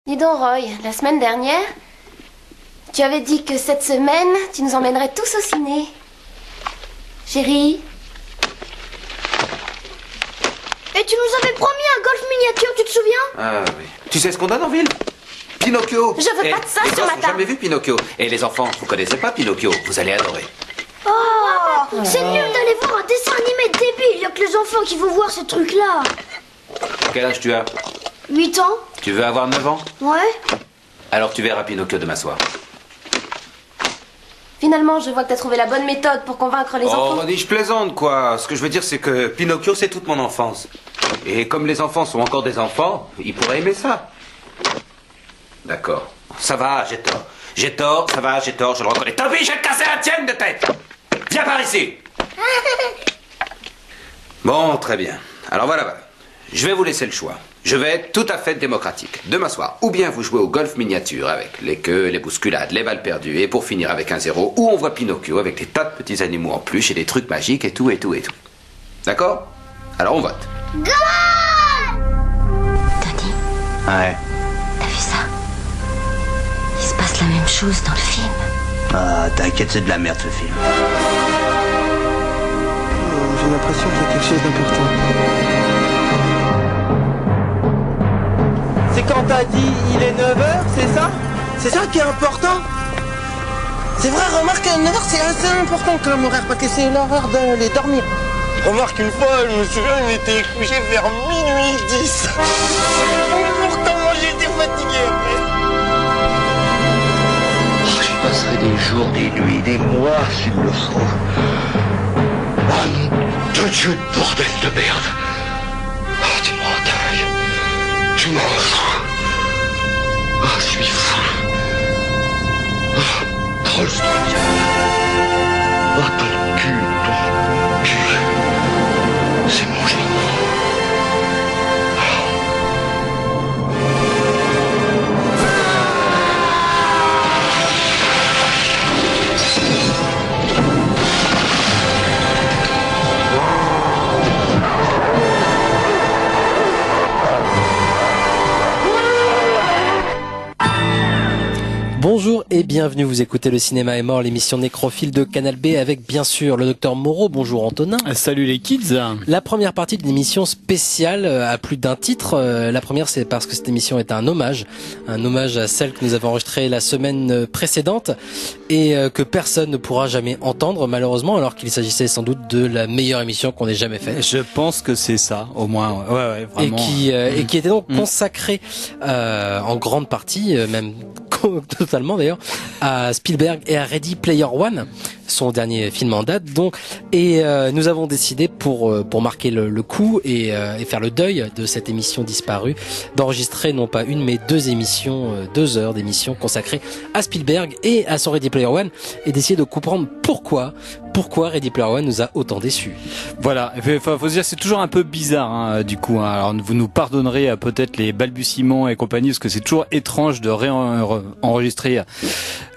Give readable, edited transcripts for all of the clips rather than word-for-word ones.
Dis donc, Roy, la semaine dernière, tu avais dit que cette semaine, tu nous emmènerais tous au ciné. Chérie? Et tu nous avais promis un golf miniature, tu te souviens? Ah oui. Tu sais ce qu'on donne en ville? Pinocchio. Je veux pas de ça les sur gosses ma n'ont table. jamais vu Pinocchio. Et les enfants, vous connaissez pas Pinocchio? Vous allez adorer. Oh, c'est nul d'aller voir un dessin animé débile, y'a que les enfants qui vont voir ce truc-là. Quel âge tu as? 8 ans? Tu veux avoir 9 ans? Ouais. Alors tu verras Pinocchio demain soir. Finalement, je vois que t'as trouvé la bonne méthode pour convaincre les enfants. Oh, je plaisante, quoi. Ce que je veux dire, c'est que Pinocchio, c'est toute mon enfance. Et comme les enfants sont encore des enfants, ils pourraient aimer ça. D'accord. Ça va, j'ai tort. J'ai tort, ça va, j'ai tort, je le reconnais. Tant pis, je vais te casser la tienne de tête. Viens par ici. Bon, très bien. Alors voilà. Je vais vous laisser le choix. Je vais être tout à fait démocratique. Demain soir, ou bien vous jouez au golf miniature avec les queues, les bousculades, les balles perdues, et pour finir avec un 0, ou on voit Pinocchio avec des tas de petits animaux en peluche et des trucs magiques et tout. D'accord? Alors on vote. Go! Tony, Ouais. t'as vu ça? Il se passe la même chose dans le film. Ah, t'inquiète, c'est de la merde ce film. J'ai l'impression qu'il y a quelque chose d'important. C'est quand t'as dit il est 9h, c'est ça? C'est ça qui est important? C'est vrai, remarque, 9h c'est assez important comme horaire, parce que c'est l'horaire d'aller dormir. Remarque, une fois, je me souviens, il était couché vers minuit 10. Pourtant, moi j'ai été fatigué après. Oh, je passerai des jours, des nuits, des mois s'il le faut. Ah, nom de Dieu, de bordel de merde. Oh, tu me rends dingue. Tu m'en fous. Oh, je suis fou. Oh, troll Oh, ton cul. C'est mon génie. Bonjour et bienvenue, vous écoutez Le Cinéma est mort, l'émission nécrophile de Canal B avec bien sûr le docteur Moreau. Bonjour Antonin. Salut les kids. La première partie d'une émission spéciale à plus d'un titre. La première, c'est parce que cette émission est un hommage à celle que nous avons enregistrée la semaine précédente et que personne ne pourra jamais entendre malheureusement, alors qu'il s'agissait sans doute de la meilleure émission qu'on ait jamais faite. Je pense que c'est ça, au moins. Ouais, vraiment. Et qui était donc consacrée en grande partie, même totalement d'ailleurs, à Spielberg et à Ready Player One, son dernier film en date. Donc, et nous avons décidé pour marquer le coup et faire le deuil de cette émission disparue, d'enregistrer non pas une mais deux émissions, 2 heures d'émissions consacrées à Spielberg et à son Ready Player One, et d'essayer de comprendre pourquoi Ready Player One nous a autant déçus. Voilà, faut se dire c'est toujours un peu bizarre du coup. Alors vous nous pardonnerez peut-être les balbutiements et compagnie, parce que c'est toujours étrange de réenregistrer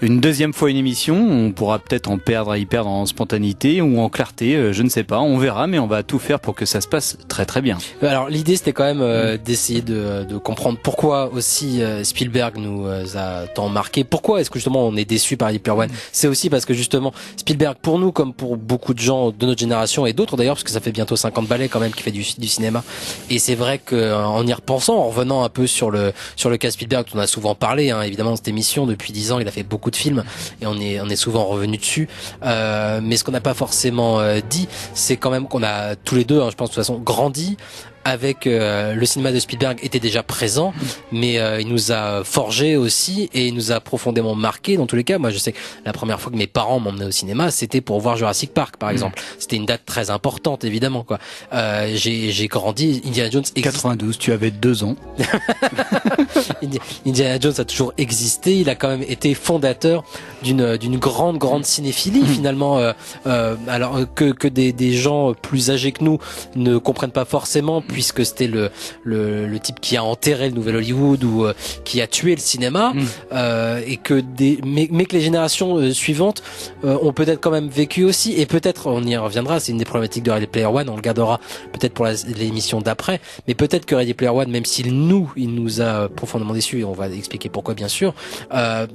une deuxième fois une émission. On pourra peut-être y perdre en spontanéité ou en clarté, je ne sais pas, on verra, mais on va tout faire pour que ça se passe très très bien. Alors l'idée c'était quand même d'essayer de comprendre pourquoi aussi Spielberg nous a tant marqué. Pourquoi est-ce que justement on est déçu par Ready Player One? C'est aussi parce que justement Spielberg, pour nous comme pour beaucoup de gens de notre génération et d'autres d'ailleurs, parce que ça fait bientôt 50 balais quand même qu'il fait du cinéma, et c'est vrai que en y repensant, en revenant un peu sur le cas Spielberg, dont on a souvent parlé évidemment dans cette émission, depuis 10 ans il a fait beaucoup de films et on est souvent revenu dessus, mais ce qu'on n'a pas forcément dit, c'est quand même qu'on a tous les deux, je pense de toute façon, grandi avec le cinéma de Spielberg était déjà présent, mais il nous a forgé aussi et il nous a profondément marqué. Dans tous les cas, moi je sais que la première fois que mes parents m'emmenaient au cinéma, c'était pour voir Jurassic Park par exemple. C'était une date très importante évidemment quoi. J'ai grandi, Indiana Jones existe. 92, tu avais 2 ans. Indiana Jones a toujours existé, il a quand même été fondateur d'une grande cinéphilie finalement, alors que des gens plus âgés que nous ne comprennent pas forcément, puisque c'était le type qui a enterré le nouvel Hollywood ou qui a tué le cinéma, et que mais que les générations suivantes ont peut-être quand même vécu aussi, et peut-être on y reviendra, c'est une des problématiques de Ready Player One, on le gardera peut-être pour l'émission d'après, mais peut-être que Ready Player One, même s'il nous a profondément déçus, et on va expliquer pourquoi bien sûr,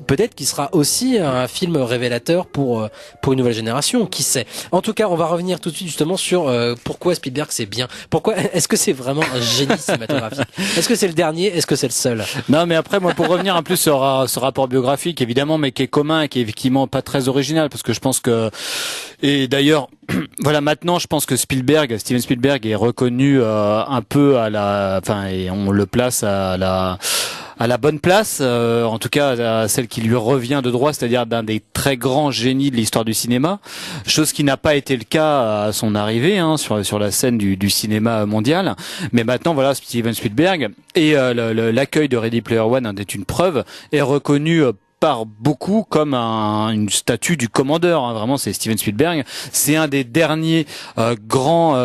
peut-être qu'il sera aussi un film révélateur pour une nouvelle génération, qui sait. En tout cas, on va revenir tout de suite justement sur pourquoi Spielberg c'est bien. Pourquoi est-ce que c'est vraiment un génie cinématographique? Est-ce que c'est le dernier? Est-ce que c'est le seul? Non, mais après, moi, pour revenir un peu sur ce rapport biographique, évidemment, mais qui est commun et qui est effectivement pas très original, parce que je pense que, et d'ailleurs, voilà, maintenant, je pense que Steven Spielberg est reconnu un peu et on le place à la bonne place, en tout cas à celle qui lui revient de droit, c'est-à-dire d'un des très grands génies de l'histoire du cinéma, chose qui n'a pas été le cas à son arrivée sur la scène du cinéma mondial. Mais maintenant, voilà, Steven Spielberg et l'accueil de Ready Player One en est une preuve, est reconnu par beaucoup comme une statue du commandeur. Vraiment, c'est Steven Spielberg. C'est un des derniers grands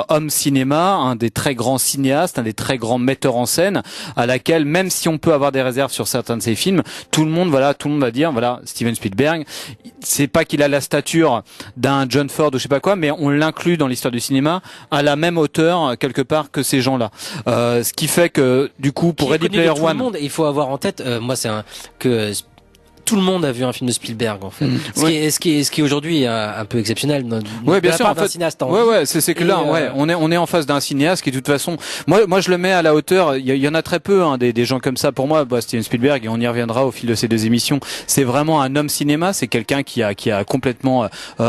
hommes cinéma, un des très grands cinéastes, un des très grands metteurs en scène, à laquelle, même si on peut avoir des réserves sur certains de ses films, tout le monde va dire, voilà, Steven Spielberg, c'est pas qu'il a la stature d'un John Ford ou je sais pas quoi, mais on l'inclut dans l'histoire du cinéma à la même hauteur quelque part que ces gens-là. Ce qui fait que, du coup, pour Ready Player One, il faut avoir en tête, que tout le monde a vu un film de Spielberg en fait. Ce qui est aujourd'hui un peu exceptionnel. Ouais, bien sûr. En fait, cinéaste. C'est que là, on est en face d'un cinéaste qui, de toute façon, moi je le mets à la hauteur. Il y en a très peu, des gens comme ça. Pour moi, Steven Spielberg, et on y reviendra au fil de ces deux émissions, c'est vraiment un homme cinéma. C'est quelqu'un qui a complètement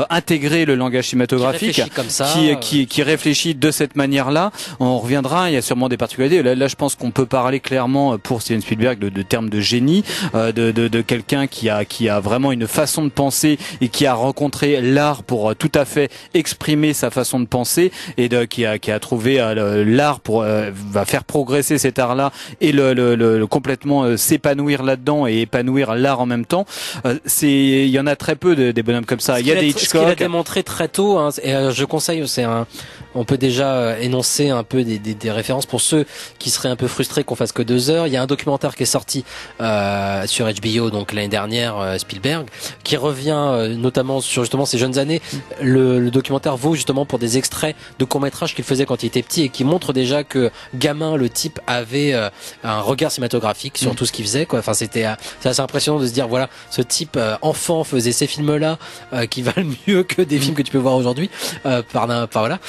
intégré le langage cinématographique, qui réfléchit de cette manière-là. On reviendra. Il y a sûrement des particularités. Là, je pense qu'on peut parler clairement pour Steven Spielberg de termes de génie, de quelqu'un qui a vraiment une façon de penser et qui a rencontré l'art pour tout à fait exprimer sa façon de penser, et qui a trouvé l'art pour va faire progresser cet art-là et le complètement s'épanouir là-dedans et épanouir l'art en même temps. Il y en a très peu des bonhommes comme ça. Il y a des Hitchcock. Ce qu'il a démontré très tôt, et je conseille, on peut déjà énoncer un peu des références pour ceux qui seraient un peu frustrés qu'on fasse que 2 heures. Il y a un documentaire qui est sorti sur HBO, donc l'année dernière, Spielberg, qui revient notamment sur justement ses jeunes années. Le documentaire vaut justement pour des extraits de courts-métrages qu'il faisait quand il était petit, et qui montre déjà que gamin, le type avait un regard cinématographique sur tout ce qu'il faisait, quoi. Enfin, c'est assez impressionnant de se dire, voilà, ce type enfant faisait ces films-là qui valent mieux que des films que tu peux voir aujourd'hui. Voilà.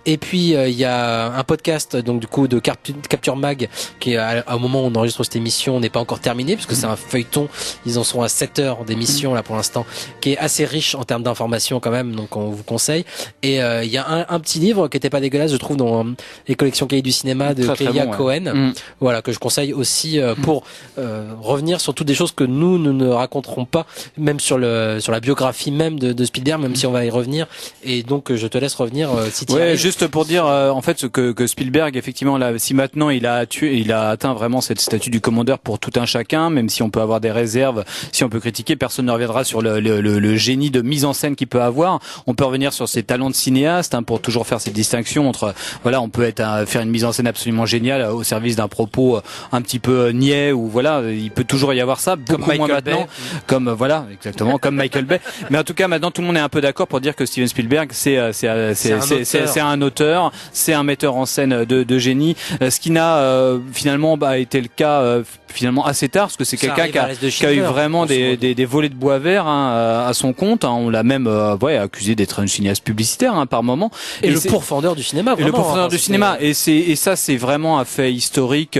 Et puis il y a un podcast donc du coup de Capture Mag qui au moment où on enregistre cette émission n'est pas encore terminé, puisque c'est un feuilleton. Ils en sont à 7 heures d'émission là pour l'instant, qui est assez riche en termes d'informations quand même, donc on vous conseille. Et il y a un petit livre qui était pas dégueulasse, je trouve, dans les collections cahiers du cinéma de Clélia Cohen, voilà, que je conseille aussi pour revenir sur toutes des choses que nous ne raconterons pas, même sur la biographie même de Spielberg, même si on va y revenir. Et donc je te laisse revenir si tu arrives. Juste pour dire en fait que Spielberg, effectivement, là, si maintenant il a atteint vraiment cette statue du commandeur pour tout un chacun, même si on peut avoir des réserves, si on peut critiquer, personne ne reviendra sur le génie de mise en scène qu'il peut avoir. On peut revenir sur ses talents de cinéaste, pour toujours faire cette distinction entre, voilà, on peut faire une mise en scène absolument géniale au service d'un propos un petit peu niais, ou voilà, il peut toujours y avoir ça, beaucoup moins maintenant, comme voilà, exactement, comme Michael Bay. Mais en tout cas, maintenant tout le monde est un peu d'accord pour dire que Steven Spielberg, c'est un auteur, c'est un metteur en scène de génie, ce qui n'a finalement été le cas finalement assez tard, parce que c'est quelqu'un qui a eu vraiment des volets de bois vert à son compte. On l'a même accusé d'être un cinéaste publicitaire par moment. Et le pourfendeur du cinéma. Vraiment, et le pourfendeur du cinéma. Et ça, c'est vraiment un fait historique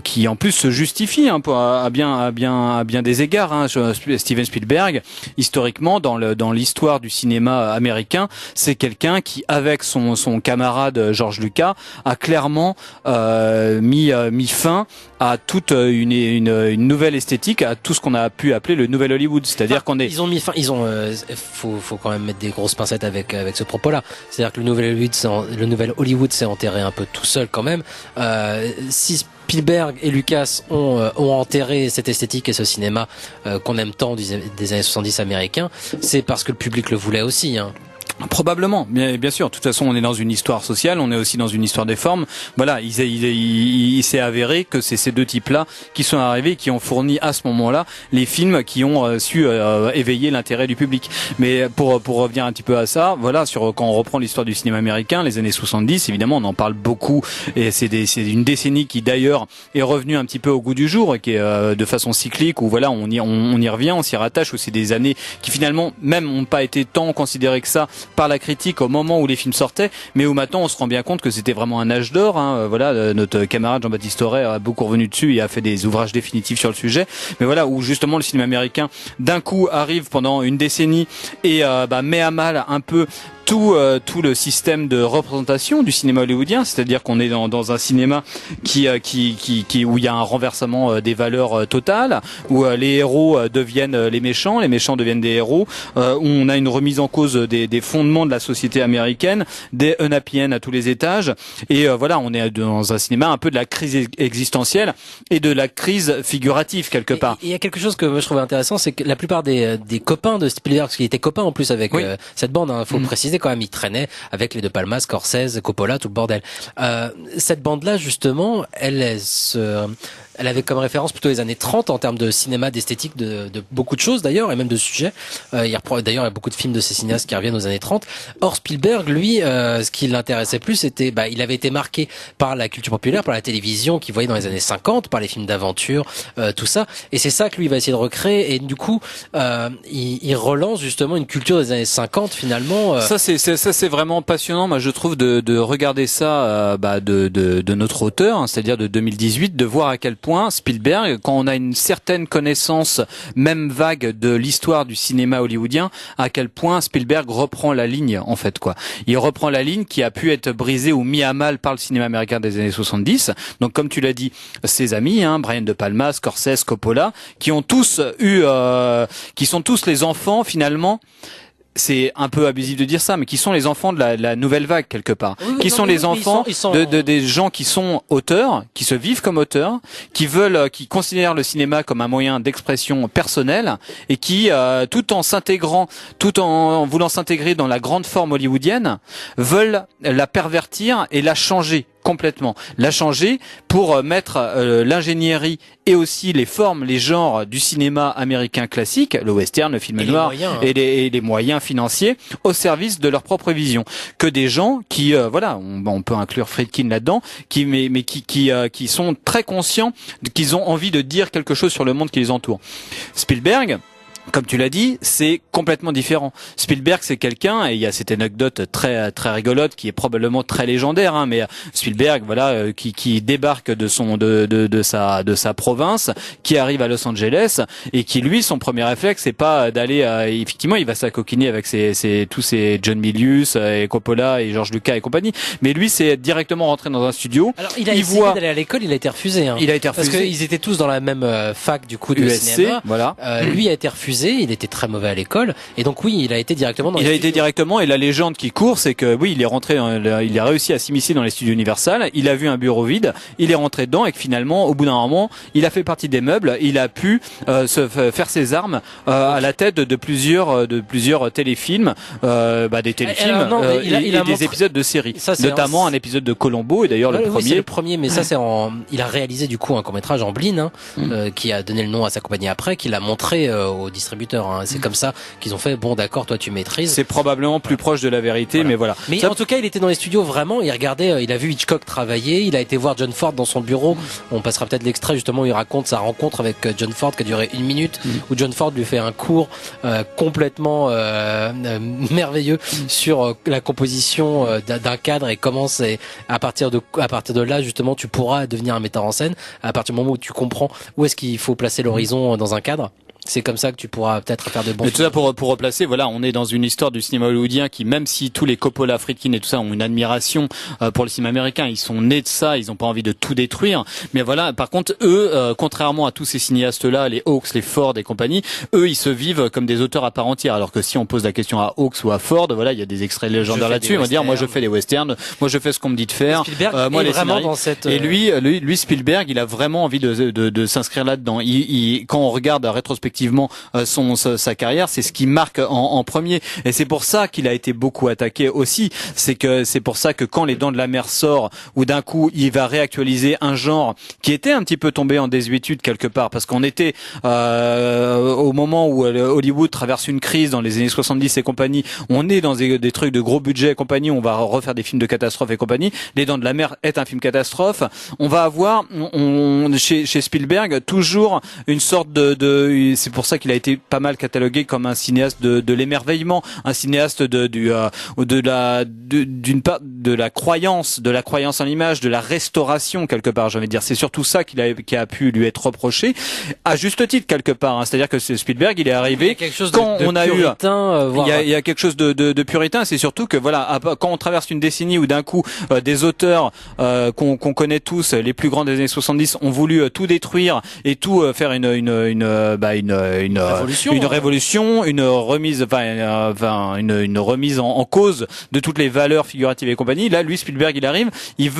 qui en plus se justifie à bien des égards. Steven Spielberg, historiquement, dans l'histoire du cinéma américain, c'est quelqu'un qui, avec son camarade George Lucas, a clairement mis fin à toute une nouvelle esthétique, à tout ce qu'on a pu appeler le nouvel Hollywood. C'est-à-dire faut quand même mettre des grosses pincettes avec ce propos-là. C'est-à-dire que le nouvel Hollywood s'est enterré un peu tout seul quand même. Si Spielberg et Lucas ont enterré cette esthétique et ce cinéma qu'on aime tant des années 70 américains, c'est parce que le public le voulait aussi. Probablement, bien sûr. De toute façon, on est dans une histoire sociale, on est aussi dans une histoire des formes. Voilà, il s'est avéré que c'est ces deux types-là qui sont arrivés, qui ont fourni à ce moment-là les films qui ont su éveiller l'intérêt du public. Mais pour revenir un petit peu à ça, voilà, quand on reprend l'histoire du cinéma américain, les années 70, évidemment, on en parle beaucoup, et c'est une décennie qui d'ailleurs est revenue un petit peu au goût du jour, et qui est de façon cyclique, où voilà, on y revient, on s'y rattache, où c'est des années qui finalement même n'ont pas été tant considérées que ça par la critique au moment où les films sortaient, mais où maintenant on se rend bien compte que c'était vraiment un âge d'or. Voilà, notre camarade Jean-Baptiste Auré a beaucoup revenu dessus et a fait des ouvrages définitifs sur le sujet. Mais voilà, où justement le cinéma américain d'un coup arrive pendant une décennie et met à mal un peu tout le système de représentation du cinéma hollywoodien, c'est-à-dire qu'on est dans un cinéma qui où il y a un renversement des valeurs totales, où les héros deviennent les méchants deviennent des héros, où on a une remise en cause des fondements de la société américaine, des unhappy end à tous les étages, et voilà, on est dans un cinéma un peu de la crise existentielle et de la crise figurative quelque part. Il y a quelque chose que moi je trouvais intéressant, c'est que la plupart des copains de Spielberg, parce qu'il était copain en plus avec cette bande, faut le préciser quand même, il traînait avec les De Palma, Scorsese, Coppola, tout le bordel. Cette bande-là, justement, elle avait comme référence plutôt les années 30 en termes de cinéma, d'esthétique, de beaucoup de choses d'ailleurs, et même de sujets. D'ailleurs, il y a beaucoup de films de ces cinéastes qui reviennent aux années 30. Or, Spielberg, lui, ce qui l'intéressait plus, c'était, il avait été marqué par la culture populaire, par la télévision qu'il voyait dans les années 50, par les films d'aventure, tout ça. Et c'est ça que lui va essayer de recréer. Et du coup, il relance justement une culture des années 50 finalement. Ça c'est vraiment passionnant. Moi, je trouve de regarder ça de notre auteur, c'est-à-dire de 2018, de voir à quel point Spielberg, quand on a une certaine connaissance, même vague, de l'histoire du cinéma hollywoodien, à quel point Spielberg reprend la ligne, en fait, quoi. Il reprend la ligne qui a pu être brisée ou mis à mal par le cinéma américain des années 70. Donc, comme tu l'as dit, ses amis, Brian De Palma, Scorsese, Coppola, qui sont tous les enfants, finalement, c'est un peu abusif de dire ça, mais qui sont les enfants de la nouvelle vague quelque part, les enfants des gens qui sont auteurs, qui se vivent comme auteurs, qui considèrent le cinéma comme un moyen d'expression personnelle, et qui, tout en voulant s'intégrer dans la grande forme hollywoodienne, veulent la pervertir et la changer complètement, la changer pour mettre l'ingénierie et aussi les formes, les genres du cinéma américain classique, le western, le film noir et les moyens financiers au service de leur propre vision. Que des gens qui, on peut inclure Friedkin là-dedans, qui sont très conscients qu'ils ont envie de dire quelque chose sur le monde qui les entoure. Spielberg, comme tu l'as dit, c'est complètement différent. Spielberg, c'est quelqu'un, et il y a cette anecdote très très rigolote qui est probablement très légendaire, mais Spielberg, qui débarque de sa province, qui arrive à Los Angeles, et qui lui, son premier réflexe, c'est pas d'aller, effectivement, il va s'acoquiner avec tous ces John Milius et Coppola et George Lucas et compagnie, mais lui, c'est directement rentrer dans un studio. Alors, il a essayé d'aller à l'école, il a été refusé. Il a été refusé. Parce qu'ils étaient tous dans la même fac, du coup, de USC, cinéma. voilà. Lui a été refusé. Il était très mauvais à l'école, et donc oui, il a été directement dans les studios. Directement, et la légende qui court, c'est que oui, il est rentré, il a réussi à s'immiscer dans les studios Universal, il a vu un bureau vide, il est rentré dedans, et que finalement, au bout d'un moment, il a fait partie des meubles, il a pu faire ses armes à la tête de plusieurs téléfilms, des téléfilms et des épisodes de séries, notamment un épisode de Columbo, et d'ailleurs le premier. C'est le premier, mais ça c'est il a réalisé du coup un court-métrage en Bleen, qui a donné le nom à sa compagnie après, qu'il a montré au distributeur. C'est comme ça qu'ils ont fait, bon d'accord, toi tu maîtrises. C'est probablement plus proche de la vérité, mais voilà. Mais en tout cas, il était dans les studios vraiment, il regardait, il a vu Hitchcock travailler, il a été voir John Ford dans son bureau. On passera peut-être l'extrait justement où il raconte sa rencontre avec John Ford qui a duré 1 minute, où John Ford lui fait un cours complètement merveilleux sur la composition d'un cadre, et comment c'est à partir de là justement tu pourras devenir un metteur en scène, à partir du moment où tu comprends où est-ce qu'il faut placer l'horizon dans un cadre. C'est comme ça que tu pourras peut-être faire de bons films. Tout ça pour replacer, voilà, on est dans une histoire du cinéma hollywoodien qui, même si tous les Coppola, Friedkin et tout ça ont une admiration pour le cinéma américain, ils sont nés de ça, ils ont pas envie de tout détruire. Mais voilà, par contre, eux, contrairement à tous ces cinéastes-là, les Hawks, les Ford et compagnie, eux, ils se vivent comme des auteurs à part entière. Alors que si on pose la question à Hawks ou à Ford, voilà, il y a des extraits légendaires là-dessus. On va dire, moi, je fais des westerns, moi, je fais ce qu'on me dit de faire. Moi, les vraiment dans cette. Et lui, Spielberg, il a vraiment envie de s'inscrire là-dedans. Quand on regarde rétrospectivement effectivement sa carrière, c'est ce qui marque en premier. Et c'est pour ça qu'il a été beaucoup attaqué aussi. C'est pour ça que quand Les Dents de la Mer sort, où d'un coup il va réactualiser un genre qui était un petit peu tombé en désuétude quelque part, parce qu'on était au moment où Hollywood traverse une crise dans les années 70 et compagnie, on est dans des trucs de gros budget et compagnie, on va refaire des films de catastrophe et compagnie. Les Dents de la Mer est un film catastrophe. On va avoir chez Spielberg toujours une sorte c'est pour ça qu'il a été pas mal catalogué comme un cinéaste de l'émerveillement, un cinéaste d'une part de la croyance en l'image, de la restauration quelque part, j'ai envie de dire. C'est surtout ça qui a pu lui être reproché, à juste titre quelque part. Hein. C'est-à-dire que Spielberg, il est arrivé quand on a eu, il y a quelque chose de puritain. C'est surtout que voilà, quand on traverse une décennie où d'un coup des auteurs qu'on connaît tous, les plus grands des années 70, ont voulu tout détruire et tout faire une révolution, une remise, une remise en cause de toutes les valeurs figuratives et compagnie. Là, lui, Spielberg, il arrive, il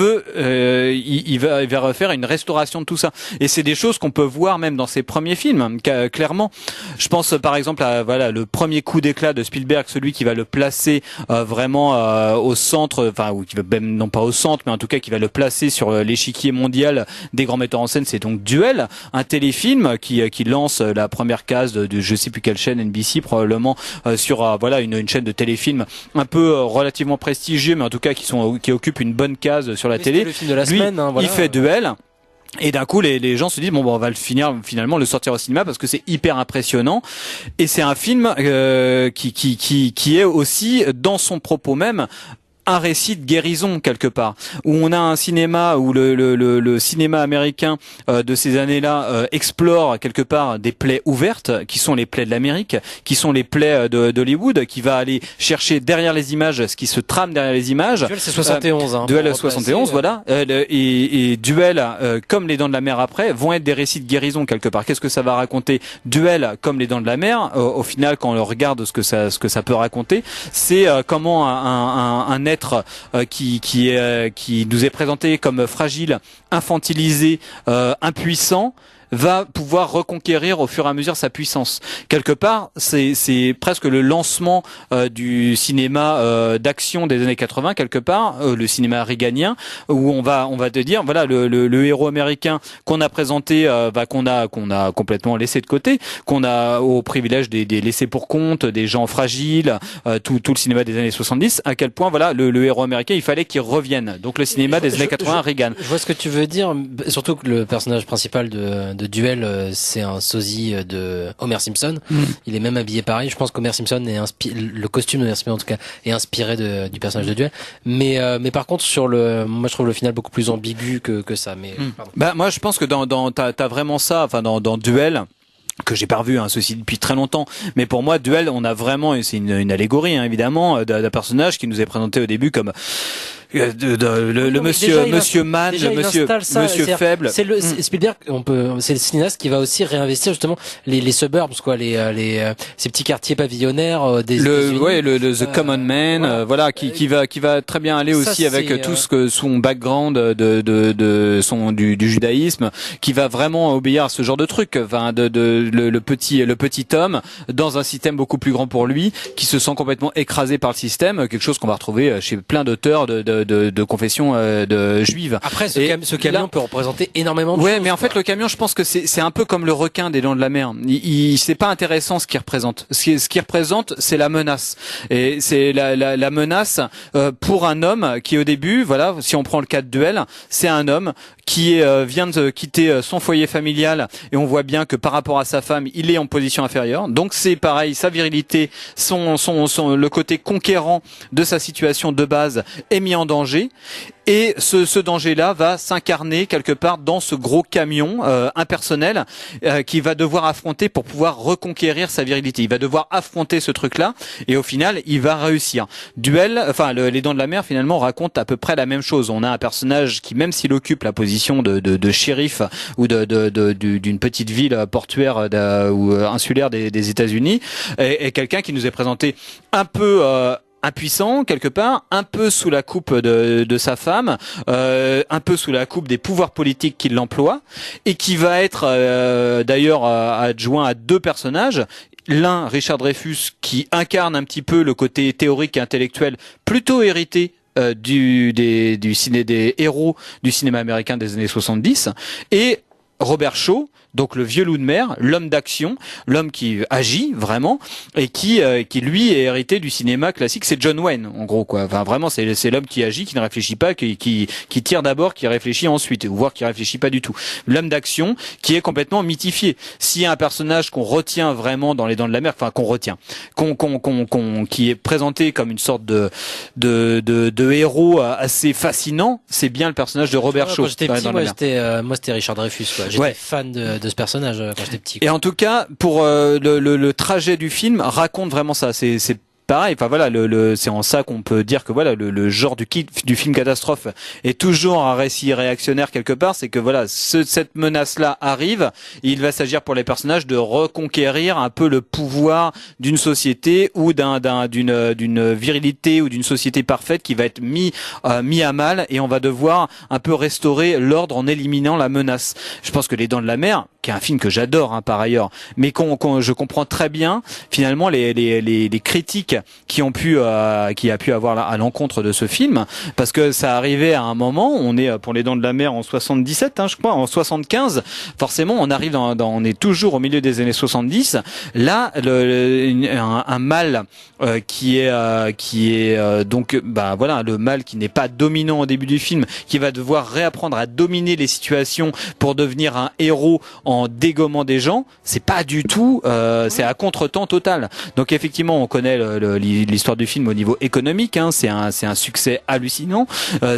va refaire une restauration de tout ça. Et c'est des choses qu'on peut voir même dans ses premiers films, clairement. Je pense par exemple à le premier coup d'éclat de Spielberg, celui qui va le placer vraiment au centre, ou qui va même non pas au centre, mais en tout cas qui va le placer sur l'échiquier mondial des grands metteurs en scène. C'est donc Duel, un téléfilm qui lance la première case de je sais plus quelle chaîne, NBC probablement, sur une chaîne de téléfilms un peu relativement prestigieux, mais en tout cas qui occupe une bonne case sur la télé. Le film de la Lui, semaine, il fait Duel. Et d'un coup, les gens se disent on va finalement le sortir au cinéma parce que c'est hyper impressionnant. Et c'est un film qui est aussi dans son propos même un récit de guérison quelque part, où on a un cinéma où le cinéma américain de ces années-là explore quelque part des plaies ouvertes qui sont les plaies de l'Amérique, qui sont les plaies d'Hollywood, qui va aller chercher derrière les images ce qui se trame derrière les images. Duel, c'est 71. Duel 71, voilà. Et Duel, comme Les Dents de la Mer après, vont être des récits de guérison quelque part. Qu'est-ce que ça va raconter? Duel, comme Les Dents de la Mer, au final, quand on regarde ce que ça peut raconter, c'est comment un être qui nous est présenté comme fragile, infantilisé, impuissant, va pouvoir reconquérir au fur et à mesure sa puissance. Quelque part, c'est presque le lancement du cinéma d'action des années 80, quelque part, le cinéma reaganien, où on va te dire, voilà, le héros américain qu'on a présenté, qu'on a complètement laissé de côté, qu'on a au privilège des laissés pour compte, des gens fragiles, tout le cinéma des années 70, à quel point, voilà, le héros américain, il fallait qu'il revienne. Donc le cinéma des années 80, Reagan. Je vois ce que tu veux dire, surtout que le personnage principal de Duel, c'est un sosie de Homer Simpson. Il est même habillé pareil. Je pense qu'Homer Simpson le costume d'Homer Simpson en tout cas est inspiré du personnage de Duel. Mais par contre moi je trouve le final beaucoup plus ambigu que ça. Mais moi je pense que t'as vraiment ça. Enfin dans Duel, que j'ai pas revu ceci depuis très longtemps, mais pour moi Duel, on a vraiment, c'est une allégorie évidemment d'un personnage qui nous est présenté au début comme monsieur man, monsieur faible. C'est Spielberg, c'est le cinéaste qui va aussi réinvestir justement les suburbs, quoi, ces petits quartiers pavillonnaires des États-Unis. The Common Man, voilà, qui va très bien aller aussi ça, avec tout ce que son background du judaïsme, qui va vraiment obéir à ce genre de truc, le petit homme dans un système beaucoup plus grand pour lui, qui se sent complètement écrasé par le système, quelque chose qu'on va retrouver chez plein d'auteurs de confession juive. Après, ce camion peut représenter énormément de choses. Ouais, mais en fait, le camion, je pense que c'est un peu comme le requin des Dents de la Mer. C'est pas intéressant ce qu'il représente. Ce qu'il représente, c'est la menace. Et c'est la menace pour un homme qui, au début, voilà, si on prend le cas de Duel, c'est un homme qui vient de quitter son foyer familial, et on voit bien que par rapport à sa femme, il est en position inférieure. Donc c'est pareil, sa virilité, le côté conquérant de sa situation de base est mis en danger. Et ce danger-là va s'incarner quelque part dans ce gros camion impersonnel qu'il va devoir affronter pour pouvoir reconquérir sa virilité. Il va devoir affronter ce truc-là, et au final, il va réussir. Duel, Les Dents de la Mer, finalement, raconte à peu près la même chose. On a un personnage qui, même s'il occupe la position de shérif ou d'une petite ville portuaire ou insulaire des États-Unis, est quelqu'un qui nous est présenté un peu impuissant quelque part, un peu sous la coupe de sa femme, un peu sous la coupe des pouvoirs politiques qui l'emploient, et qui va être d'ailleurs adjoint à deux personnages. L'un, Richard Dreyfuss, qui incarne un petit peu le côté théorique et intellectuel plutôt hérité des héros du cinéma américain des années 70, et Robert Shaw, donc le vieux loup de mer, l'homme d'action, l'homme qui agit vraiment et qui lui est hérité du cinéma classique. C'est John Wayne en gros quoi. Enfin vraiment c'est l'homme qui agit, qui ne réfléchit pas, qui tire d'abord, qui réfléchit ensuite, ou voire qui réfléchit pas du tout. L'homme d'action qui est complètement mythifié. S'il y a un personnage qu'on retient vraiment dans Les Dents de la Mer, enfin qui est présenté comme une sorte de héros assez fascinant, c'est bien le personnage de Robert Shaw. Quand j'étais petit, moi c'était Richard Dreyfuss quoi. J'étais fan de ce personnage quand j'étais petit. Et en tout cas, pour le trajet du film raconte vraiment ça. C'est pareil. Enfin voilà, c'est en ça qu'on peut dire que voilà le genre du film catastrophe est toujours un récit réactionnaire quelque part. C'est que voilà, cette menace-là arrive. Et il va s'agir pour les personnages de reconquérir un peu le pouvoir d'une société ou d'une virilité ou d'une société parfaite qui va être mis à mal, et on va devoir un peu restaurer l'ordre en éliminant la menace. Je pense que Les Dents de la Mer, qui est un film que j'adore par ailleurs, mais je comprends très bien finalement les critiques qui a pu avoir à l'encontre de ce film, parce que ça arrivait à un moment, on est pour Les Dents de la Mer en 77, je crois, en 75, forcément on arrive on est toujours au milieu des années 70. Là, un mal qui est donc voilà, le mal qui n'est pas dominant au début du film, qui va devoir réapprendre à dominer les situations pour devenir un héros en dégommant des gens, c'est pas du tout, c'est à contretemps total. Donc effectivement, on connaît l'histoire du film au niveau économique, c'est un succès hallucinant.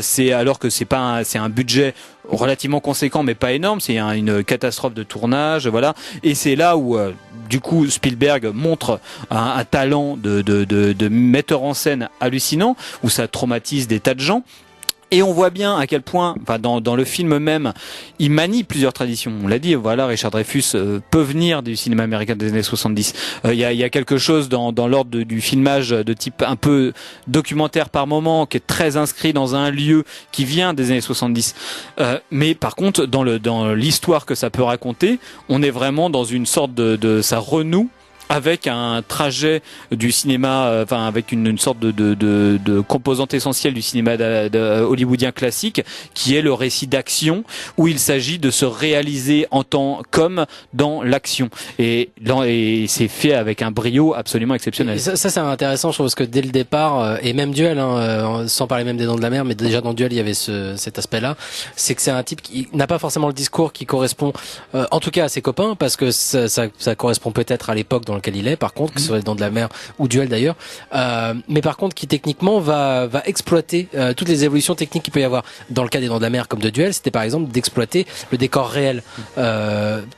C'est alors que c'est un budget relativement conséquent mais pas énorme, c'est une catastrophe de tournage, voilà. Et c'est là où du coup Spielberg montre un talent de metteur en scène hallucinant, où ça traumatise des tas de gens. Et on voit bien à quel point, dans le film même, il manie plusieurs traditions. On l'a dit, voilà, Richard Dreyfuss peut venir du cinéma américain des années 70. Il y a quelque chose dans l'ordre du filmage de type un peu documentaire par moment, qui est très inscrit dans un lieu qui vient des années 70. Mais par contre, dans l'histoire que ça peut raconter, on est vraiment dans une sorte ça renoue avec un trajet du cinéma, avec une sorte de composante essentielle du cinéma hollywoodien classique, qui est le récit d'action, où il s'agit de se réaliser en tant qu'homme dans l'action. Et c'est fait avec un brio absolument exceptionnel. Et ça c'est intéressant, je trouve, parce que dès le départ, et même Duel, sans parler même des Dents de la Mer, mais déjà dans Duel il y avait cet aspect-là, c'est que c'est un type qui n'a pas forcément le discours qui correspond, en tout cas à ses copains, parce que ça correspond peut-être à l'époque dans lequel il est, par contre, que ce soit Les Dents de la Mer ou Duel d'ailleurs, mais par contre qui techniquement va exploiter toutes les évolutions techniques qu'il peut y avoir. Dans le cas des Dents de la Mer comme de Duel, c'était par exemple d'exploiter le décor réel.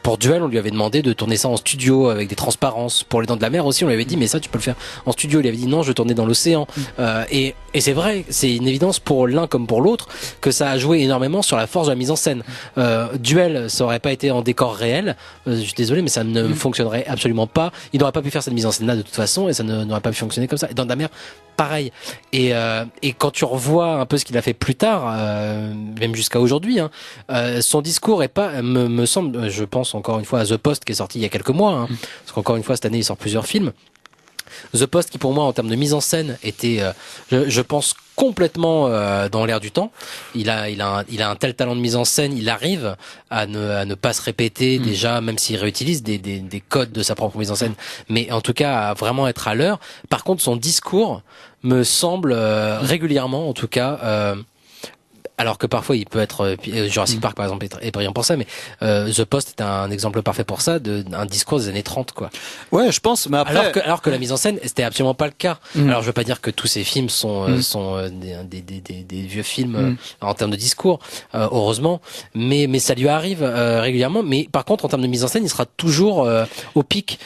Pour Duel, on lui avait demandé de tourner ça en studio avec des transparences. Pour Les Dents de la Mer aussi, on lui avait dit mais ça tu peux le faire en studio. Il avait dit non, je veux tourner dans l'océan. Et c'est vrai, c'est une évidence pour l'un comme pour l'autre que ça a joué énormément sur la force de la mise en scène. Duel, ça aurait pas été en décor réel, je suis désolé, mais ça ne fonctionnerait absolument pas. Il n'aurait pas pu faire cette mise en scène là de toute façon, et ça n'aurait pas pu fonctionner comme ça. Et Dans de la Mer, pareil. Et quand tu revois un peu ce qu'il a fait plus tard, même jusqu'à aujourd'hui, son discours est pas, me semble, je pense encore une fois à The Post qui est sorti il y a quelques mois, parce qu'encore une fois cette année il sort plusieurs films. The Post qui pour moi en termes de mise en scène était, je pense, complètement dans l'air du temps. Il a un tel talent de mise en scène, il arrive à ne pas se répéter déjà, même s'il réutilise des codes de sa propre mise en scène, mais en tout cas à vraiment être à l'heure. Par contre, son discours me semble régulièrement, en tout cas, alors que parfois il peut être Jurassic Park par exemple est brillant pour ça, mais The Post est un exemple parfait pour ça, un discours des années 30 quoi. Ouais, je pense, mais après alors que la mise en scène c'était absolument pas le cas. Alors je veux pas dire que tous ces films sont des vieux films en termes de discours, heureusement, mais ça lui arrive régulièrement. Mais par contre en termes de mise en scène il sera toujours au pic.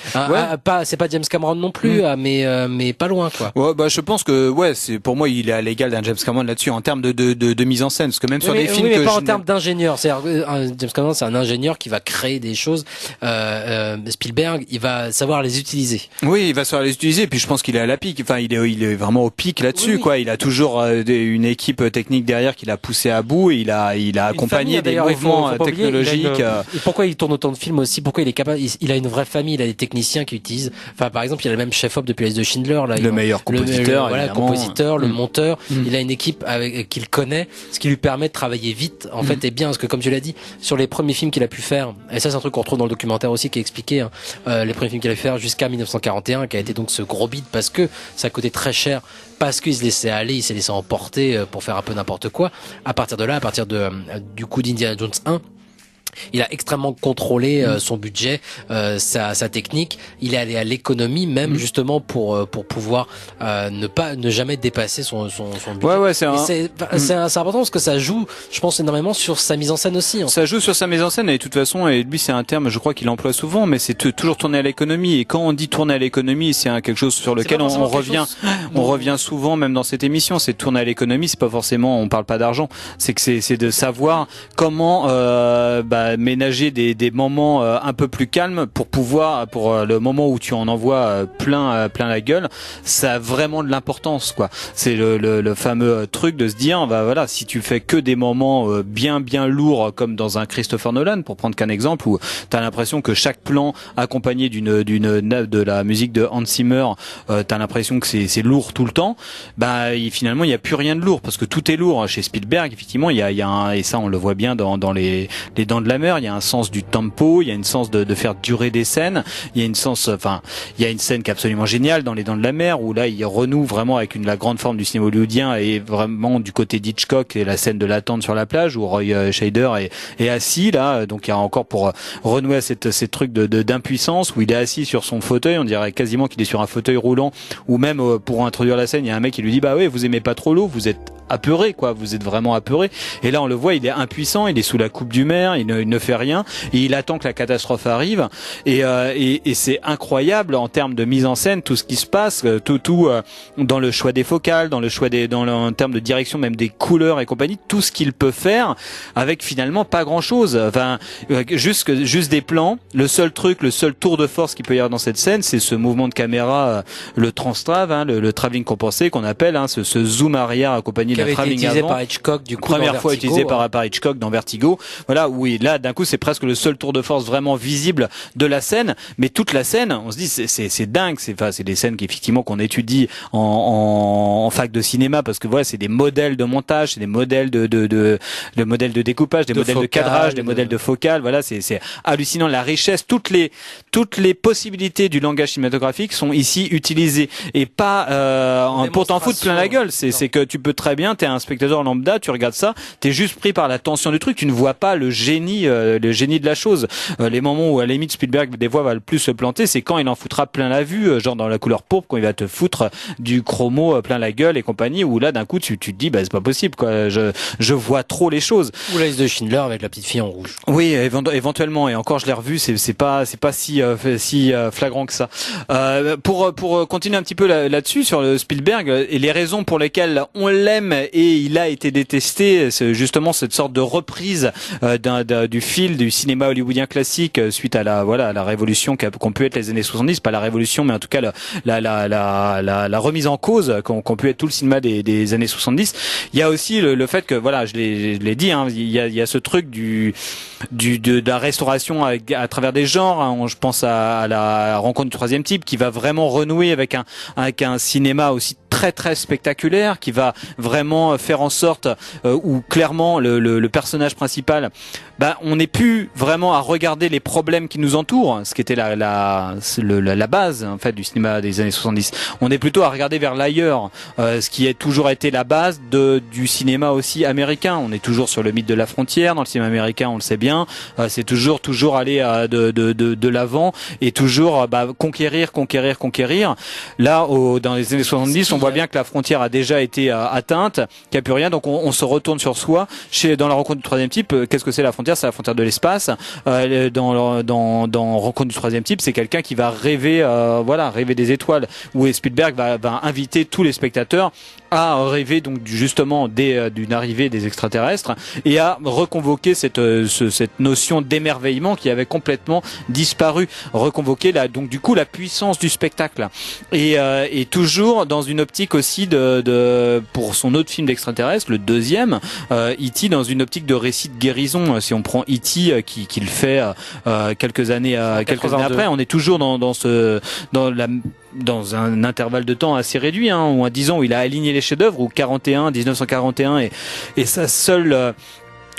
C'est pas James Cameron non plus, mais pas loin quoi. Ouais, je pense que c'est pour moi il est à l'égal d'un James Cameron là-dessus en termes de mise en scène. scène, parce que même sur Oui, des films mais que pas en je termes d'ingénieur. C'est-à-dire, James Cameron, c'est un ingénieur qui va créer des choses. Spielberg, il va savoir les utiliser. Oui, il va savoir les utiliser. Puis je pense qu'il est à la pique. Enfin, il est vraiment au pic là-dessus, Oui. quoi. Il a toujours une équipe technique derrière qui l'a poussé à bout. Et il a accompagné des mouvements faut pas oublier, technologiques. et pourquoi il tourne autant de films aussi? Pourquoi il est capable? Il a une vraie famille. Il a des techniciens qui utilisent. Enfin, par exemple, il a le même chef-op depuis la liste de Schindler. Là, Le meilleur compositeur, voilà, évidemment. compositeur, le monteur. Il a une équipe qu'il connaît, ce qui lui permet de travailler vite. En fait, et bien, parce que comme tu l'as dit, sur les premiers films qu'il a pu faire, et ça c'est un truc qu'on retrouve dans le documentaire aussi qui est expliqué, hein, les premiers films qu'il a pu faire jusqu'à 1941, qui a été donc ce gros bid parce que ça coûtait très cher, parce qu'il se laissait aller, il s'est laissé emporter pour faire un peu n'importe quoi. À partir de là, à partir du coup d'Indiana Jones 1, il a extrêmement contrôlé son budget, sa technique. Il est allé à l'économie même justement pour pouvoir ne jamais dépasser son budget. Ouais, c'est important parce que ça joue, je pense, énormément sur sa mise en scène aussi. Ça joue sur sa mise en scène et de toute façon, et lui c'est un terme, je crois qu'il emploie souvent, mais c'est toujours tourner à l'économie. Et quand on dit tourner à l'économie, c'est quelque chose sur lequel on revient souvent, même dans cette émission. C'est tourner à l'économie, c'est pas forcément, on parle pas d'argent, c'est que c'est de savoir comment ménager des moments un peu plus calmes pour le moment où tu en envoies plein la gueule. Ça a vraiment de l'importance, quoi. C'est le fameux truc de se dire, voilà, si tu fais que des moments bien lourds comme dans un Christopher Nolan, pour prendre qu'un exemple, où t'as l'impression que chaque plan accompagné de la musique de Hans Zimmer, t'as l'impression que c'est lourd tout le temps. Finalement il y a plus rien de lourd parce que tout est lourd chez Spielberg. Effectivement, il y a et ça on le voit bien dans les Dents de la Mer. Il y a un sens du tempo, il y a une sens de faire durer des scènes. Il y a une scène qui est absolument géniale dans Les Dents de la Mer où là il renoue vraiment avec la grande forme du cinéma hollywoodien et vraiment du côté d'Hitchcock et la scène de l'attente sur la plage où Roy Scheider est assis là. Donc il y a encore pour renouer ces trucs d'impuissance où il est assis sur son fauteuil. On dirait quasiment qu'il est sur un fauteuil roulant ou même pour introduire la scène, il y a un mec qui lui dit vous aimez pas trop l'eau, vous êtes apeuré, quoi, vous êtes vraiment apeuré. Et là on le voit, il est impuissant, il est sous la coupe du maire, il ne fait rien et il attend que la catastrophe arrive et c'est incroyable en termes de mise en scène tout ce qui se passe, tout dans le choix des focales, en termes de direction, même des couleurs et compagnie, tout ce qu'il peut faire avec finalement pas grand chose. Enfin, juste des plans. Le seul tour de force qu'il peut y avoir dans cette scène, c'est ce mouvement de caméra, le transtrav, le travelling compensé qu'on appelle, ce zoom arrière accompagné d'un travelling utilisé avant. par Hitchcock, du coup, Première fois utilisé par Hitchcock dans Vertigo. Voilà, oui, là, d'un coup, c'est presque le seul tour de force vraiment visible de la scène. Mais toute la scène, on se dit, c'est dingue. C'est des scènes qu'on étudie en fac de cinéma parce que voilà, c'est des modèles de montage, c'est des modèles de modèles de découpage, des modèles de cadrage, des modèles de focale. Voilà, c'est hallucinant la richesse. Toutes les possibilités du langage cinématographique sont ici utilisées et pas pour t'en foutre plein la gueule. C'est que tu peux très bien, t'es un spectateur lambda, tu regardes ça, t'es juste pris par la tension du truc, tu ne vois pas le génie de la chose. Les moments où à la limite Spielberg des fois va le plus se planter, c'est quand il en foutra plein la vue, genre dans La Couleur pourpre, quand il va te foutre du chromo plein la gueule et compagnie, où là d'un coup tu te dis c'est pas possible, quoi. Je vois trop les choses. Ou la liste de Schindler avec la petite fille en rouge. Oui, éventuellement, et encore je l'ai revu, c'est pas si flagrant que ça. Pour continuer un petit peu là-dessus sur le Spielberg et les raisons pour lesquelles on l'aime et il a été détesté, c'est justement cette sorte de reprise du fil du cinéma hollywoodien classique suite à la révolution qu'ont pu être les années 70, pas la révolution mais en tout cas la remise en cause qu'ont pu être tout le cinéma des années 70. Il y a aussi le fait que voilà, je l'ai dit, il y a ce truc de la restauration à travers des genres, je pense à la Rencontre du troisième type qui va vraiment renouer avec un cinéma aussi très très spectaculaire, qui va vraiment faire en sorte où clairement le personnage principal, on n'est plus vraiment à regarder les problèmes qui nous entourent, ce qui était la base en fait du cinéma des années 70. On est plutôt à regarder vers l'ailleurs, ce qui a toujours été la base du cinéma aussi américain. On est toujours sur le mythe de la frontière dans le cinéma américain, on le sait bien. C'est toujours aller de l'avant et toujours conquérir. Là, dans les années 70, on voit bien que la frontière a déjà été atteinte, qu'il n'y a plus rien, donc on se retourne sur soi. Dans La Rencontre du troisième type, qu'est-ce que c'est la frontière? frontière, c'est la frontière de l'espace. Dans Rencontre du troisième type, c'est quelqu'un qui va rêver, rêver des étoiles. Où Spielberg va inviter tous les spectateurs à rêver donc justement d'une arrivée des extraterrestres et à reconvoquer cette notion d'émerveillement qui avait complètement disparu, reconvoquer donc du coup la puissance du spectacle et toujours dans une optique aussi pour son autre film d'extraterrestre, le deuxième, E.T. dans une optique de récit de guérison. Si on prend E.T. qui le fait quelques années après, on est toujours dans un intervalle de temps assez réduit, ou à 10 ans où il a aligné les chefs-d'œuvre, ou 1941 et sa seule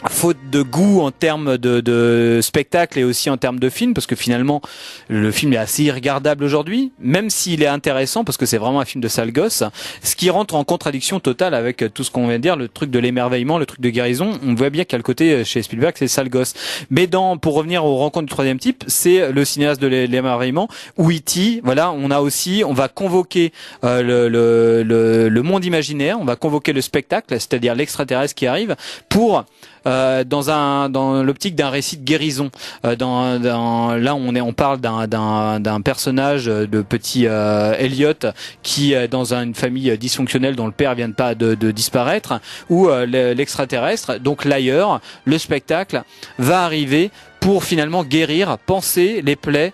faute de goût en termes de spectacle et aussi en termes de film, parce que finalement le film est assez irregardable aujourd'hui, même s'il est intéressant parce que c'est vraiment un film de sale gosse, ce qui rentre en contradiction totale avec tout ce qu'on vient de dire, le truc de l'émerveillement, le truc de guérison. On voit bien qu'il y a le côté chez Spielberg, c'est sale gosse. Mais pour revenir aux Rencontres du troisième type, c'est le cinéaste de l'émerveillement, où E.T., on va convoquer le monde imaginaire, on va convoquer le spectacle, c'est-à-dire l'extraterrestre qui arrive, pour dans l'optique d'un récit de guérison. Là on parle d'un personnage de petit Elliot qui est dans une famille dysfonctionnelle dont le père vient de disparaître, où l'extraterrestre, donc l'ailleurs, le spectacle, va arriver pour finalement guérir, panser les plaies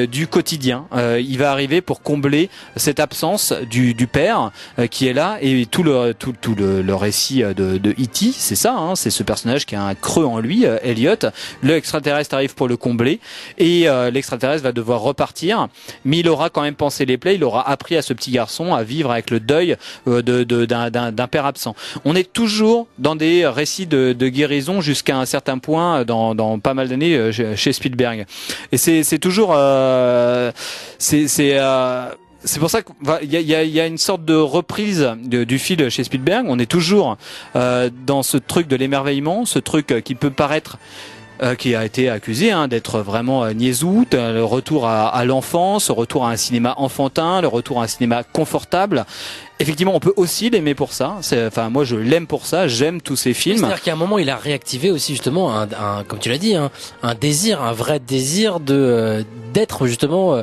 du quotidien. Il va arriver pour combler cette absence du père qui est là, et tout le récit de E.T., c'est ça, c'est ce personnage qui a un creux en lui, Elliot. Le extraterrestre arrive pour le combler, et l'extraterrestre va devoir repartir, mais il aura quand même pansé les plaies, il aura appris à ce petit garçon à vivre avec le deuil d'un père absent. On est toujours dans des récits de guérison jusqu'à un certain point dans pas mal d'années chez Spielberg, et c'est toujours c'est pour ça qu'il y a une sorte de reprise du fil chez Spielberg. On est toujours dans ce truc de l'émerveillement, ce truc qui peut paraître qui a été accusé d'être vraiment niaisou, le retour à l'enfance, le retour à un cinéma enfantin, le retour à un cinéma confortable. Effectivement, on peut aussi l'aimer pour ça. Moi, je l'aime pour ça. J'aime tous ces films. C'est-à-dire qu'à un moment, il a réactivé aussi justement comme tu l'as dit, un désir, un vrai désir d'être justement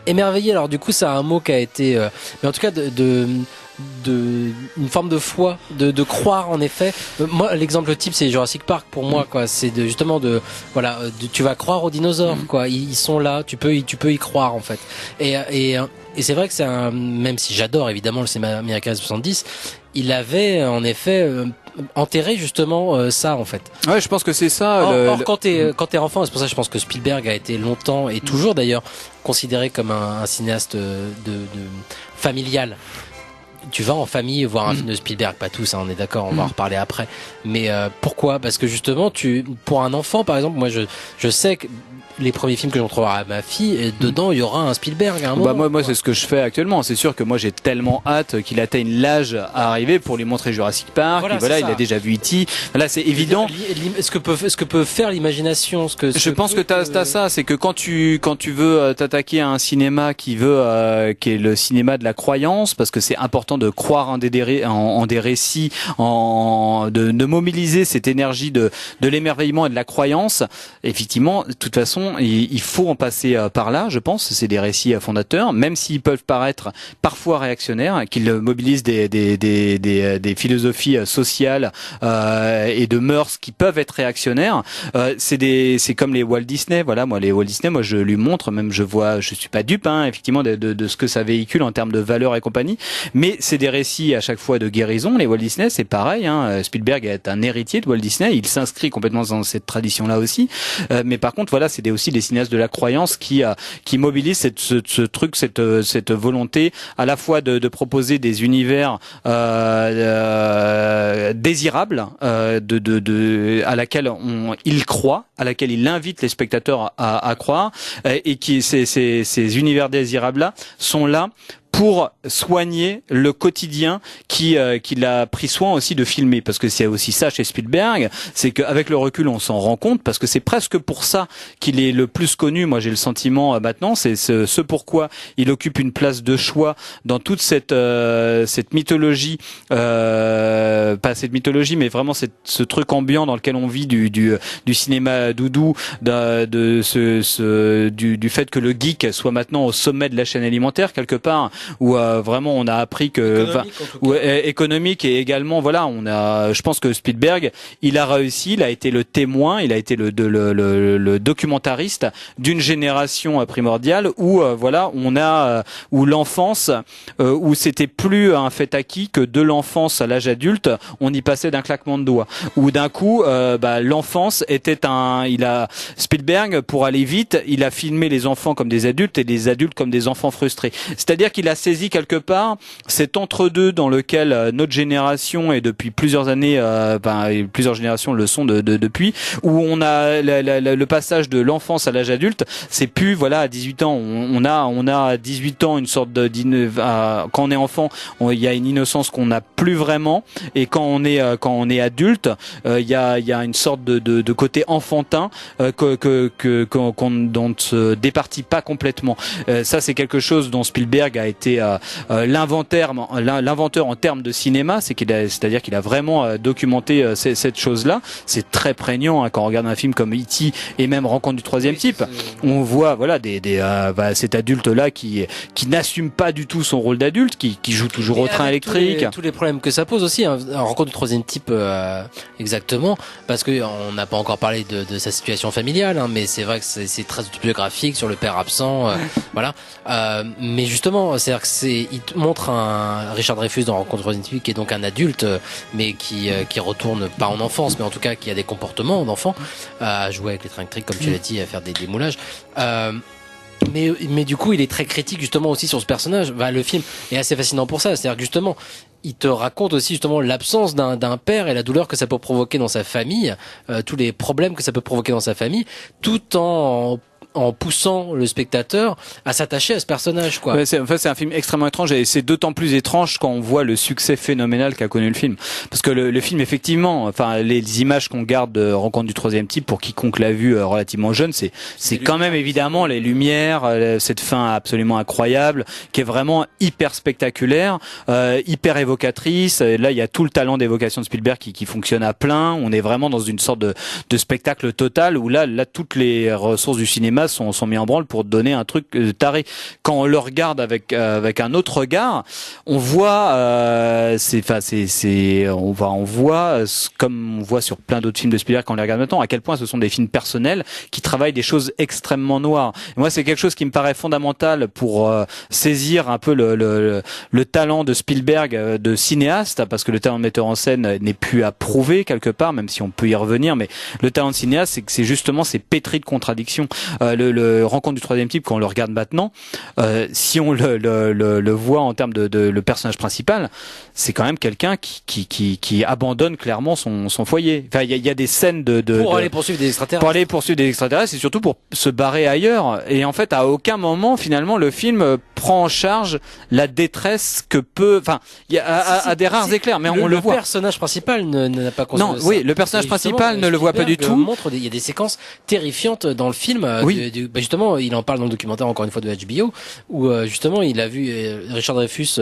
émerveillé. Alors du coup, c'est un mot qui a été, mais en tout cas une forme de foi, de croire en effet. Moi, l'exemple type, c'est Jurassic Park pour moi, quoi. C'est tu vas croire aux dinosaures, quoi. Ils sont là, tu peux y croire en fait. Et c'est vrai que même si j'adore évidemment le cinéma américain des 70, il avait en effet enterré justement ça en fait. Ouais, je pense que c'est ça. Or quand t'es enfant, c'est pour ça que je pense que Spielberg a été longtemps et toujours d'ailleurs considéré comme un cinéaste de familial. Tu vas en famille voir un film de Spielberg, pas tous, on est d'accord, on va en reparler après. Mais pourquoi ? Parce que justement, pour un enfant, par exemple, moi je sais que les premiers films que je montrerai à ma fille, et dedans il y aura un Spielberg à un moment. Moi c'est ce que je fais actuellement. C'est sûr que moi j'ai tellement hâte qu'il atteigne l'âge à arriver pour lui montrer Jurassic Park. Il a déjà vu E.T. Là c'est évident. Ce que peut faire l'imagination, je pense que t'as ça, c'est que quand tu veux t'attaquer à un cinéma qui est le cinéma de la croyance, parce que c'est important de croire en des récits, de mobiliser cette énergie de l'émerveillement et de la croyance. Effectivement, de toute façon, il faut en passer par là, je pense. C'est des récits fondateurs, même s'ils peuvent paraître parfois réactionnaires, qu'ils mobilisent des philosophies sociales et de mœurs qui peuvent être réactionnaires. C'est comme les Walt Disney. Voilà, moi les Walt Disney, moi je lui montre, même je suis pas dupe, effectivement, de ce que ça véhicule en termes de valeurs et compagnie. Mais c'est des récits à chaque fois de guérison. Les Walt Disney, c'est pareil. Spielberg est un héritier de Walt Disney. Il s'inscrit complètement dans cette tradition-là aussi. Mais par contre, voilà, c'est aussi des cinéastes de la croyance qui mobilisent cette volonté à la fois de proposer des univers désirables, à laquelle il croit, à laquelle il invite les spectateurs à croire, et ces univers désirables-là sont là pour soigner le quotidien qu'il a pris soin aussi de filmer, parce que c'est aussi ça chez Spielberg, c'est qu'avec le recul on s'en rend compte, parce que c'est presque pour ça qu'il est le plus connu. Moi j'ai le sentiment maintenant, c'est ce pourquoi il occupe une place de choix dans toute cette mythologie, pas cette mythologie, mais vraiment ce truc ambiant dans lequel on vit du cinéma doudou, du fait que le geek soit maintenant au sommet de la chaîne alimentaire quelque part, où vraiment on a appris que économique, et également voilà, je pense que Spielberg il a réussi, il a été le témoin, il a été le documentariste d'une génération primordiale où voilà, où l'enfance, où c'était plus un fait acquis que de l'enfance à l'âge adulte on y passait d'un claquement de doigts, où d'un coup l'enfance était Spielberg, pour aller vite, il a filmé les enfants comme des adultes et les adultes comme des enfants frustrés. C'est-à-dire qu'il a saisi quelque part cet entre-deux dans lequel notre génération, et depuis plusieurs années, et plusieurs générations le sont depuis, où on a le passage de l'enfance à l'âge adulte. C'est plus voilà, à 18 ans, on a à 18 ans une sorte quand on est enfant, il y a une innocence qu'on n'a plus vraiment, et quand on est adulte, il y a une sorte de côté enfantin qu'on ne se départit pas complètement. Ça c'est quelque chose dont Spielberg a été l'inventeur en termes de cinéma, c'est-à-dire qu'il a vraiment documenté cette chose-là. C'est très prégnant quand on regarde un film comme E.T. et même Rencontre du troisième type. On voit voilà cet adulte-là qui n'assume pas du tout son rôle d'adulte, qui joue toujours au train électrique. Tous les problèmes que ça pose aussi, hein, Rencontre du troisième type, exactement, parce que on n'a pas encore parlé de sa situation familiale, hein, mais c'est vrai que c'est très autobiographique sur le père absent, voilà. Mais justement, c'est-à-dire que il montre un Richard Dreyfuss dans Rencontre du troisième type qui est donc un adulte, mais qui retourne pas en enfance, mais en tout cas qui a des comportements d'enfant, à jouer avec les trains électriques comme tu l'as dit, à faire des moulages. Mais du coup, il est très critique justement aussi sur ce personnage. Le film est assez fascinant pour ça. C'est-à-dire que justement, il te raconte aussi justement l'absence d'un père et la douleur que ça peut provoquer dans sa famille, tous les problèmes que ça peut provoquer dans sa famille, tout en poussant le spectateur à s'attacher à ce personnage, quoi. Ouais, c'est un film extrêmement étrange, et c'est d'autant plus étrange quand on voit le succès phénoménal qu'a connu le film. Parce que le film, effectivement, les images qu'on garde de Rencontre du troisième type, pour quiconque l'a vu relativement jeune, c'est quand même évidemment les lumières, cette fin absolument incroyable, qui est vraiment hyper spectaculaire, hyper évocatrice. Et là, il y a tout le talent d'évocation de Spielberg qui fonctionne à plein. On est vraiment dans une sorte de spectacle total, où là, toutes les ressources du cinéma sont mis en branle pour donner un truc taré. Quand on le regarde avec un autre regard, on voit on voit comme on voit sur plein d'autres films de Spielberg quand on les regarde maintenant, à quel point ce sont des films personnels qui travaillent des choses extrêmement noires. Et moi, c'est quelque chose qui me paraît fondamental pour saisir un peu le talent de Spielberg de cinéaste, parce que le talent de metteur en scène n'est plus à prouver quelque part, même si on peut y revenir, mais le talent de cinéaste, c'est que c'est pétri de contradictions. Le Rencontre du troisième type, quand on le regarde maintenant, si on le voit en termes de le personnage principal, c'est quand même quelqu'un qui abandonne clairement son foyer. Enfin, il y a des scènes pour aller poursuivre des extraterrestres. Pour aller poursuivre des extraterrestres, et surtout pour se barrer ailleurs. Et en fait, à aucun moment, finalement, le film prend en charge la détresse que peut. Enfin, il y a à des rares éclats, mais on le voit. Le personnage principal n'a pas conscience de ça. Non, oui, le personnage principal ne le voit pas du tout. Il y a des séquences terrifiantes dans le film. Oui. Justement, il en parle dans le documentaire, encore une fois, de HBO, où justement il a vu Richard Dreyfuss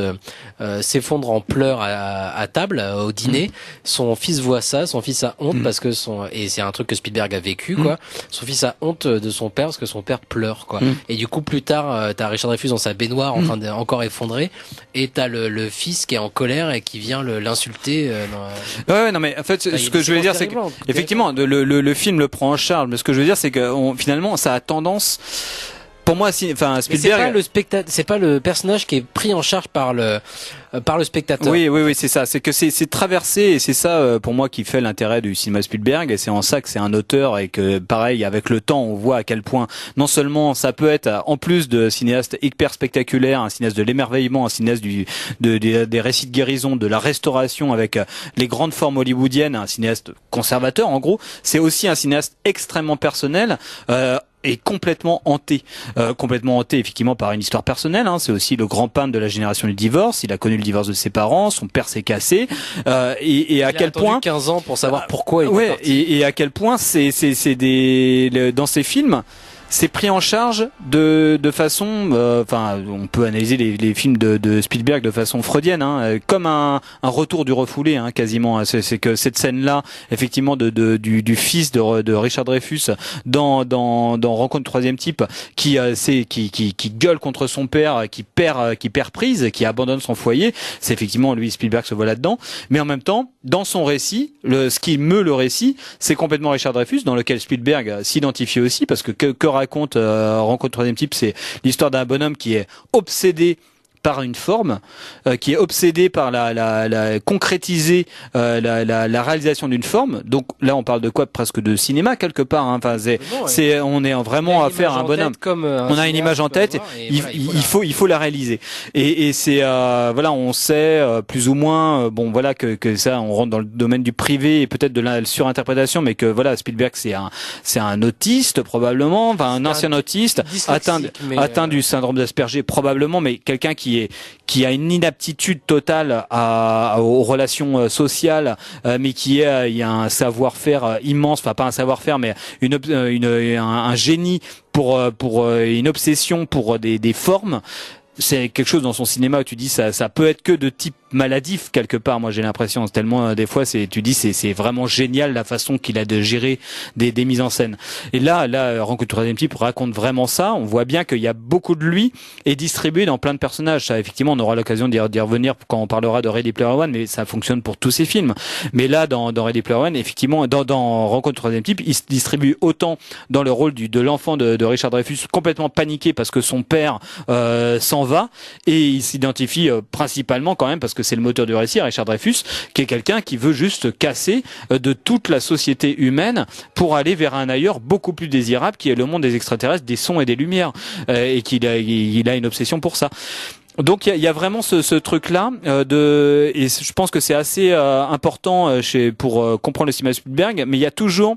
s'effondre en pleurs à table au dîner. Son fils voit ça, son fils a honte parce que et c'est un truc que Spielberg a vécu, quoi. Son fils a honte de son père parce que son père pleure, quoi. Et du coup, plus tard, t'as Richard Dreyfuss dans sa baignoire en train d'encore effondré, et t'as le fils qui est en colère et qui vient l'insulter. Ouais, non, mais en fait, ce que je veux dire, c'est que effectivement, le film le prend en charge, mais ce que je veux dire, c'est que finalement, ça a tendance. Pour moi, Spielberg. C'est pas le personnage qui est pris en charge par le spectateur. Oui, c'est ça. C'est que c'est traversé, et c'est ça pour moi qui fait l'intérêt du cinéma Spielberg. Et c'est en ça que c'est un auteur, et que pareil, avec le temps, on voit à quel point non seulement ça peut être, en plus de cinéaste hyper spectaculaire, un cinéaste de l'émerveillement, un cinéaste des récits de guérison, de la restauration avec les grandes formes hollywoodiennes, un cinéaste conservateur en gros. C'est aussi un cinéaste extrêmement personnel. est complètement hanté effectivement par une histoire personnelle. C'est aussi le grand peintre de la génération du divorce. Il a connu le divorce de ses parents, son père s'est cassé, et à quel point 15 ans pour savoir pourquoi il est parti. Et à quel point c'est dans ces films. C'est pris en charge de façon, on peut analyser les films de Spielberg de façon freudienne, comme un retour du refoulé, quasiment. C'est que cette scène-là, effectivement, du fils de Richard Dreyfuss dans Rencontre du troisième type, qui gueule contre son père, qui perd prise, qui abandonne son foyer. C'est effectivement lui, Spielberg se voit là-dedans. Mais en même temps, dans son récit, ce qui meut le récit, c'est complètement Richard Dreyfuss, dans lequel Spielberg s'identifie aussi, parce que raconte Rencontre troisième type, c'est l'histoire d'un bonhomme qui est obsédé par une forme, qui est obsédé par la concrétiser la réalisation d'une forme. Donc là on parle de quoi, presque de cinéma quelque part, on est vraiment à faire un bonhomme, on a une image en tête, il faut la réaliser, et c'est on sait plus ou moins que ça, on rentre dans le domaine du privé et peut-être de la surinterprétation, mais que Spielberg c'est un autiste probablement, un ancien autiste atteint du syndrome d'Asperger probablement, mais quelqu'un qui a une inaptitude totale aux relations sociales, mais il y a un savoir-faire immense, enfin pas un savoir-faire, mais un génie pour une obsession pour des formes. C'est quelque chose dans son cinéma où tu dis ça peut être que de type maladif quelque part. Moi j'ai l'impression, tellement des fois c'est vraiment génial la façon qu'il a de gérer des mises en scène. Et là Rencontre du troisième type raconte vraiment ça. On voit bien qu'il y a beaucoup de lui est distribué dans plein de personnages. Ça, effectivement, on aura l'occasion d'y revenir quand on parlera de Ready Player One, mais ça fonctionne pour tous ces films. Mais là dans Ready Player One, effectivement, dans Rencontre du troisième type, il se distribue autant dans le rôle de l'enfant de Richard Dreyfuss, complètement paniqué parce que son père s'en va, et il s'identifie principalement quand même parce que c'est le moteur du récit, Richard Dreyfuss, qui est quelqu'un qui veut juste casser de toute la société humaine pour aller vers un ailleurs beaucoup plus désirable, qui est le monde des extraterrestres, des sons et des lumières, et qu'il a une obsession pour ça. Donc il y a vraiment ce truc-là et je pense que c'est assez important pour comprendre le cinéma de Spielberg, mais il y a toujours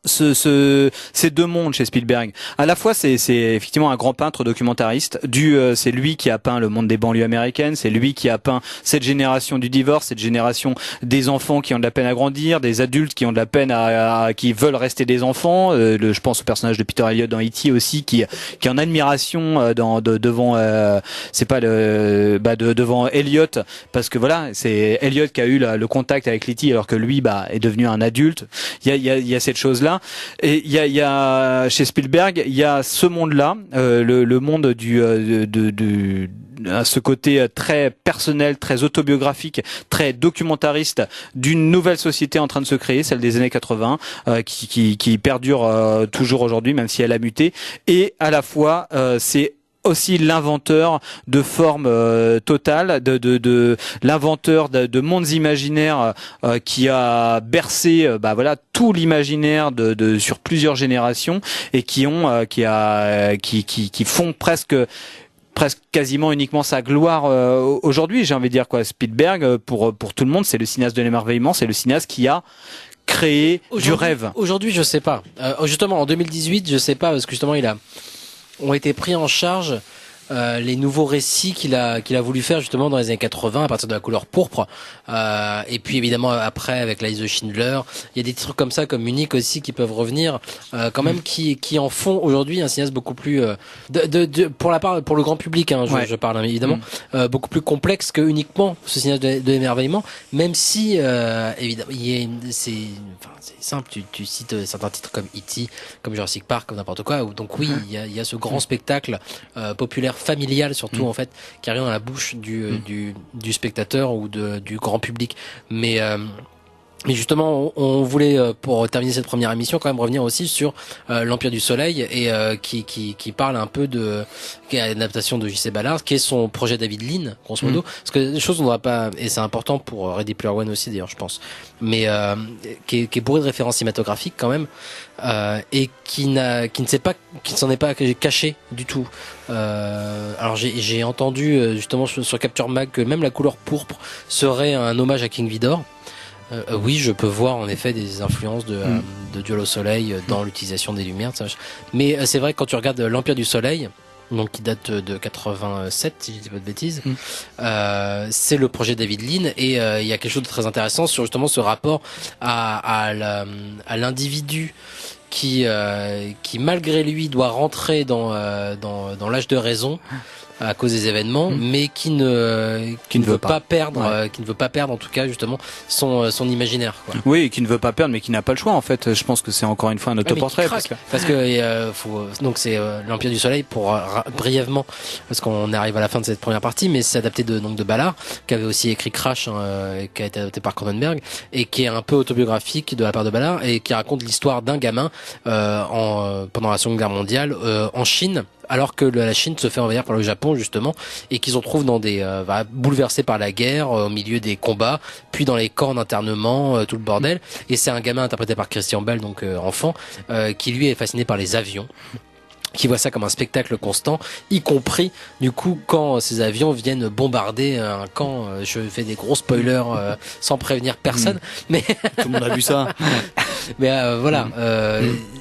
ces deux mondes chez Spielberg. À la fois, c'est effectivement un grand peintre documentariste. C'est lui qui a peint le monde des banlieues américaines. C'est lui qui a peint cette génération du divorce, cette génération des enfants qui ont de la peine à grandir, des adultes qui ont de la peine qui veulent rester des enfants. Je pense au personnage de Peter Elliott dans E.T. aussi, qui est en admiration devant devant Elliott, parce que c'est Elliott qui a eu le contact avec E.T. alors que lui est devenu un adulte. Il y a cette chose-là. Et il y a chez Spielberg, il y a ce monde-là, le monde à ce côté très personnel, très autobiographique, très documentariste d'une nouvelle société en train de se créer, celle des années 80, qui perdure toujours aujourd'hui, même si elle a muté. Et à la fois, c'est aussi l'inventeur de formes totales, de l'inventeur de mondes imaginaires qui a bercé tout l'imaginaire sur plusieurs générations, et qui font presque quasiment uniquement sa gloire aujourd'hui, j'ai envie de dire Spielberg, pour tout le monde, c'est le cinéaste de l'émerveillement, c'est le cinéaste qui a créé du rêve. Aujourd'hui, je sais pas. Justement, en 2018, je sais pas, parce que justement, ont été pris en charge les nouveaux récits qu'il a voulu faire justement dans les années 80 à partir de La couleur pourpre, et puis évidemment après avec La liste de Schindler. Il y a des trucs comme ça, comme Munich aussi, qui peuvent revenir quand même, qui en font aujourd'hui un cinéaste beaucoup plus pour le grand public, je parle évidemment, beaucoup plus complexe que uniquement ce cinéaste de l'émerveillement, même si évidemment c'est simple, tu cites certains titres comme E.T., comme Jurassic Park, comme n'importe quoi, donc oui, il y a ce grand spectacle populaire, familial surtout, en fait, qui arrive dans la bouche du spectateur ou du grand public. Mais justement, on voulait, pour terminer cette première émission, quand même revenir aussi sur l'Empire du Soleil, et qui parle un peu qui est une adaptation de J.C. Ballard, qui est son projet David Lean, grosso modo. Parce que des choses on n'aura pas, et c'est important pour Ready Player One aussi d'ailleurs, je pense, mais qui est bourré de références cinématographiques quand même, et qui ne s'en est pas caché du tout. Alors j'ai entendu justement sur Capture Mag que même La couleur pourpre serait un hommage à King Vidor. Oui, je peux voir en effet des influences de Duel au Soleil dans l'utilisation des lumières. Mais c'est vrai que quand tu regardes l'Empire du Soleil, donc qui date de 87 si je dis pas de bêtises, c'est le projet David Lean et il y a quelque chose de très intéressant sur justement ce rapport à l'individu qui malgré lui doit rentrer dans l'âge de raison à cause des événements, mais qui ne veut pas perdre, qui ne veut pas perdre en tout cas justement son imaginaire. Quoi. Oui, et qui ne veut pas perdre, mais qui n'a pas le choix en fait. Je pense que c'est encore une fois un autoportrait. Parce que donc c'est l'Empire du Soleil pour brièvement, parce qu'on arrive à la fin de cette première partie, mais c'est adapté de Ballard, qui avait aussi écrit Crash, qui a été adapté par Cronenberg et qui est un peu autobiographique de la part de Ballard et qui raconte l'histoire d'un gamin pendant la Seconde Guerre mondiale en Chine. Alors que la Chine se fait envahir par le Japon justement et qu'ils se retrouvent dans bouleversés par la guerre, au milieu des combats, puis dans les camps d'internement, tout le bordel. Et c'est un gamin interprété par Christian Bale, donc enfant, qui lui est fasciné par les avions, qui voit ça comme un spectacle constant, y compris du coup quand ces avions viennent bombarder un camp. Je fais des gros spoilers sans prévenir personne, mais tout le monde a vu ça. Mais voilà,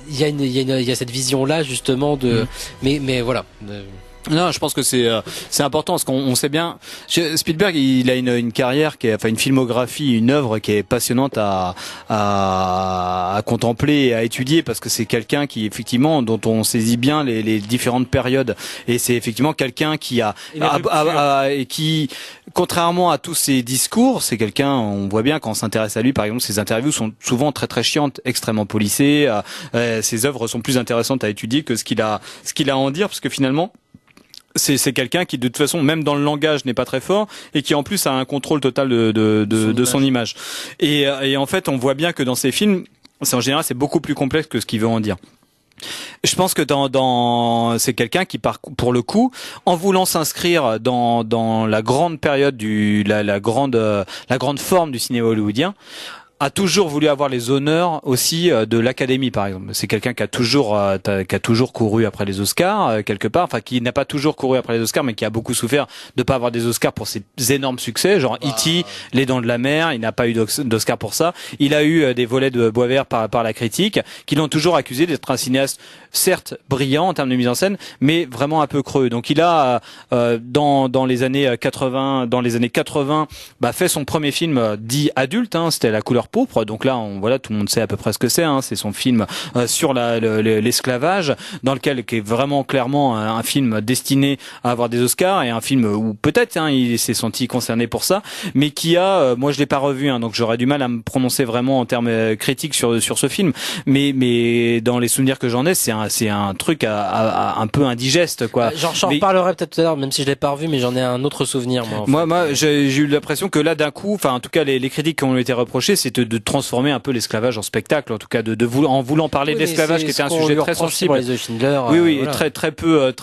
il y a cette vision là justement de, mais voilà. Non, je pense que c'est important parce qu'on sait bien Spielberg, il a une carrière une filmographie, une œuvre qui est passionnante à contempler et à étudier parce que c'est quelqu'un qui effectivement dont on saisit bien les différentes périodes et c'est effectivement quelqu'un qui et qui contrairement à tous ses discours, c'est quelqu'un, on voit bien quand on s'intéresse à lui, par exemple, ses interviews sont souvent très très chiantes, extrêmement policées, ses œuvres sont plus intéressantes à étudier que ce qu'il a à en dire parce que finalement c'est quelqu'un qui de toute façon même dans le langage n'est pas très fort et qui en plus a un contrôle total de son image. Et en fait on voit bien que dans ses films en général c'est beaucoup plus complexe que ce qu'il veut en dire. Je pense que c'est quelqu'un qui pour le coup en voulant s'inscrire dans la grande période la grande forme du cinéma hollywoodien a toujours voulu avoir les honneurs aussi de l'Académie par exemple. C'est quelqu'un qui a toujours couru après les Oscars quelque part, enfin qui n'a pas toujours couru après les Oscars mais qui a beaucoup souffert de pas avoir des Oscars pour ses énormes succès, genre E.T., Les Dents de la Mer, il n'a pas eu d'Oscar pour ça. Il a eu des volets de bois vert par la critique qui l'ont toujours accusé d'être un cinéaste certes brillant en termes de mise en scène mais vraiment un peu creux. Donc il a dans les années 80 fait son premier film dit adulte c'était La couleur pourpre, donc là tout le monde sait à peu près ce que c'est son film sur l'esclavage dans lequel qui est vraiment clairement un film destiné à avoir des Oscars et un film où peut-être il s'est senti concerné pour ça mais qui a moi je l'ai pas revu donc j'aurais du mal à me prononcer vraiment en termes critiques sur ce film mais dans les souvenirs que j'en ai c'est un truc un peu indigeste quoi. J'en reparlerai peut-être tout à l'heure même si je l'ai pas revu mais j'en ai un autre souvenir moi j'ai eu l'impression que là d'un coup en tout cas les critiques qui ont été reprochées c'est de transformer un peu l'esclavage en spectacle, en tout cas en voulant parler de l'esclavage qui était un sujet très sensible. Voilà. très peu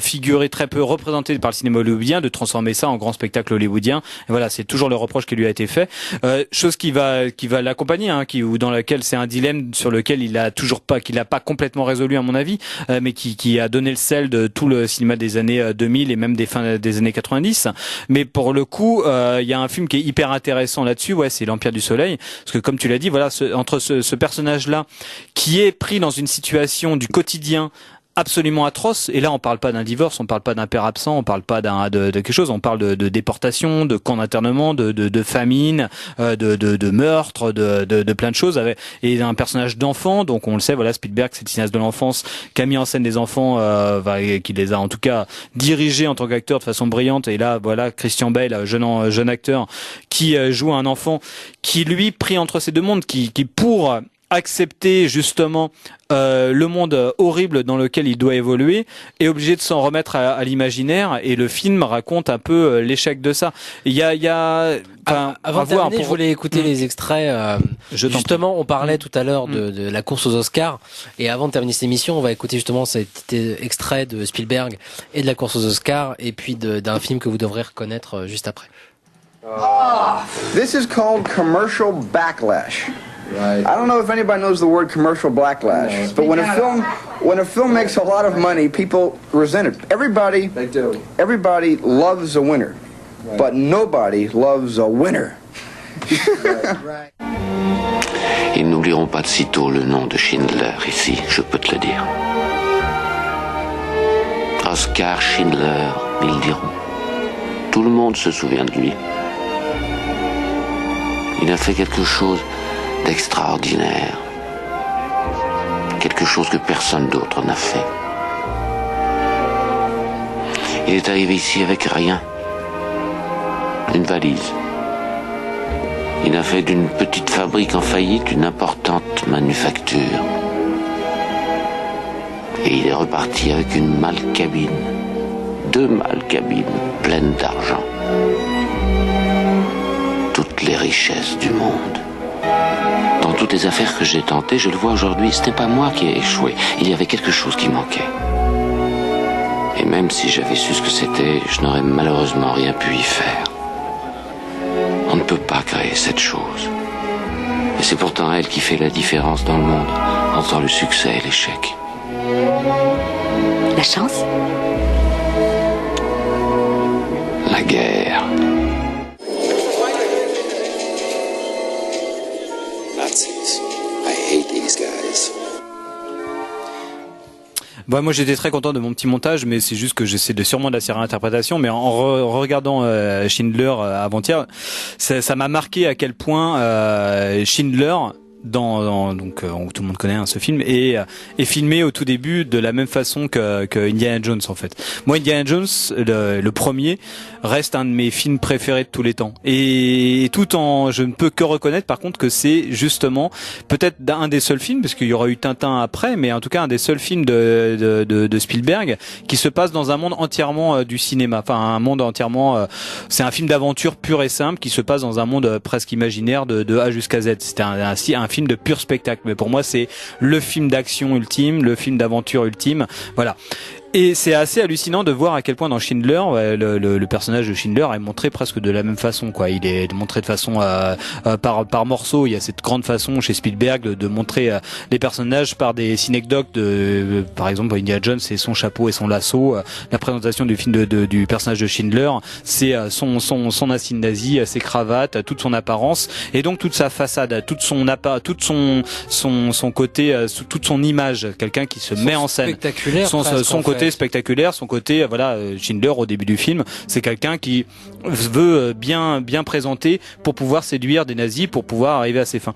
figuré, très peu représenté par le cinéma hollywoodien, de transformer ça en grand spectacle hollywoodien. Et voilà, c'est toujours le reproche qui lui a été fait. Chose qui va l'accompagner, ou dans laquelle c'est un dilemme sur lequel qu'il a pas complètement résolu à mon avis, mais qui a donné le sel de tout le cinéma des années 2000 et même des années 90. Mais pour le coup, il y a un film qui est hyper intéressant là-dessus, c'est l'Empire du Soleil, parce que comme tu l'as dit, entre ce personnage-là qui est pris dans une situation du quotidien absolument atroce, et là on parle pas d'un divorce, on parle pas d'un père absent, on parle pas de quelque chose, on parle de déportation, de camp d'internement, de famine, de meurtre, de plein de choses, et d'un personnage d'enfant. Donc on le sait, Spielberg c'est le cinéaste de l'enfance qui a mis en scène des enfants, qui les a en tout cas dirigés en tant qu'acteur de façon brillante. Et là Christian Bale, jeune acteur qui joue un enfant qui lui pris entre ces deux mondes, qui pour accepter justement le monde horrible dans lequel il doit évoluer est obligé de s'en remettre à l'imaginaire, et le film raconte un peu l'échec de ça. Il y a avant de terminer, je voulais écouter les extraits. Justement, on parlait tout à l'heure de la course aux Oscars, et avant de terminer cette émission, on va écouter justement cet extrait de Spielberg et de la course aux Oscars, et puis d'un film que vous devrez reconnaître juste après. This is called commercial backlash. Right. I don't know if anybody knows the word commercial backlash, but when a film makes a lot of money, people resent it. Everybody loves a winner, but nobody loves a winner. Ils n'oublieront pas de sitôt le nom de Schindler ici, je peux te le dire. Oskar Schindler, ils diront. Tout le monde se souvient de lui. Il a fait quelque chose d'extraordinaire. Quelque chose que personne d'autre n'a fait. Il est arrivé ici avec rien. Une valise. Il a fait d'une petite fabrique en faillite une importante manufacture. Et il est reparti avec une malle-cabine. 2 malles-cabines pleines d'argent. Toutes les richesses du monde. Dans toutes les affaires que j'ai tentées, je le vois aujourd'hui, ce n'est pas moi qui ai échoué. Il y avait quelque chose qui manquait. Et même si j'avais su ce que c'était, je n'aurais malheureusement rien pu y faire. On ne peut pas créer cette chose. Et c'est pourtant elle qui fait la différence dans le monde, entre le succès et l'échec. La chance? La guerre. Nazis. I hate these guys. Bah, moi j'étais très content de mon petit montage, mais c'est juste que j'essaie de sûrement de la réinterprétation. Mais en regardant Schindler avant-hier, ça m'a marqué à quel point Schindler donc tout le monde connaît ce film est filmé au tout début de la même façon que Indiana Jones en fait. Moi Indiana Jones le premier reste un de mes films préférés de tous les temps et tout en je ne peux que reconnaître par contre que c'est justement peut-être un des seuls films parce qu'il y aura eu Tintin après mais en tout cas un des seuls films de Spielberg qui se passe dans un monde entièrement du cinéma, enfin un monde entièrement c'est un film d'aventure pur et simple qui se passe dans un monde presque imaginaire de A jusqu'à Z. C'était un film de pur spectacle, mais pour moi c'est le film d'action ultime, le film d'aventure ultime, voilà. Et c'est assez hallucinant de voir à quel point dans Schindler, le personnage de Schindler est montré presque de la même façon, quoi. Il est montré de façon par morceaux. Il y a cette grande façon chez Spielberg de montrer les personnages par des synecdoques par exemple, Indiana Jones, c'est son chapeau et son lasso. La présentation du film du personnage de Schindler, c'est son insigne nazi, ses cravates, toute son apparence et donc toute sa façade, toute son côté, toute son image, quelqu'un qui se met en scène. Son côté spectaculaire, son côté Schindler au début du film, c'est quelqu'un qui veut bien présenter pour pouvoir séduire des nazis, pour pouvoir arriver à ses fins.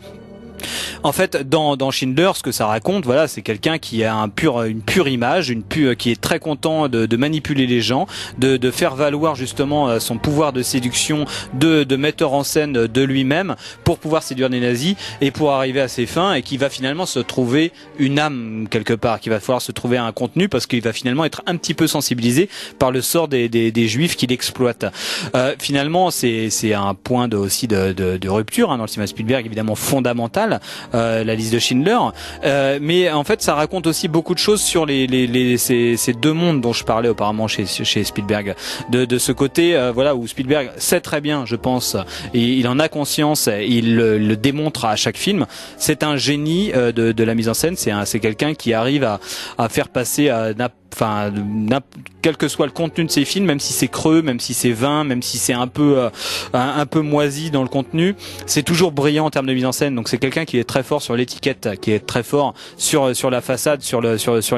En fait, dans Schindler, ce que ça raconte, c'est quelqu'un qui a une pure image, qui est très content de manipuler les gens, de faire valoir justement son pouvoir de séduction, de metteur en scène de lui-même pour pouvoir séduire des nazis et pour arriver à ses fins et qui va finalement se trouver une âme quelque part, qui va falloir se trouver un contenu parce qu'il va finalement être un petit peu sensibilisé par le sort des juifs qu'il exploite. Finalement, c'est un point aussi de rupture dans le cinéma Spielberg, évidemment fondamental. La liste de Schindler, mais en fait ça raconte aussi beaucoup de choses sur ces deux mondes dont je parlais auparavant chez Spielberg, de ce côté où Spielberg sait très bien, je pense, et il en a conscience, il le démontre à chaque film. C'est un génie de la mise en scène, c'est quelqu'un qui arrive à faire passer quel que soit le contenu de ses films, même si c'est creux, même si c'est vain, même si c'est un peu moisi dans le contenu, c'est toujours brillant en termes de mise en scène. Donc c'est quelqu'un qui est très fort sur l'étiquette, qui est très fort sur la façade, sur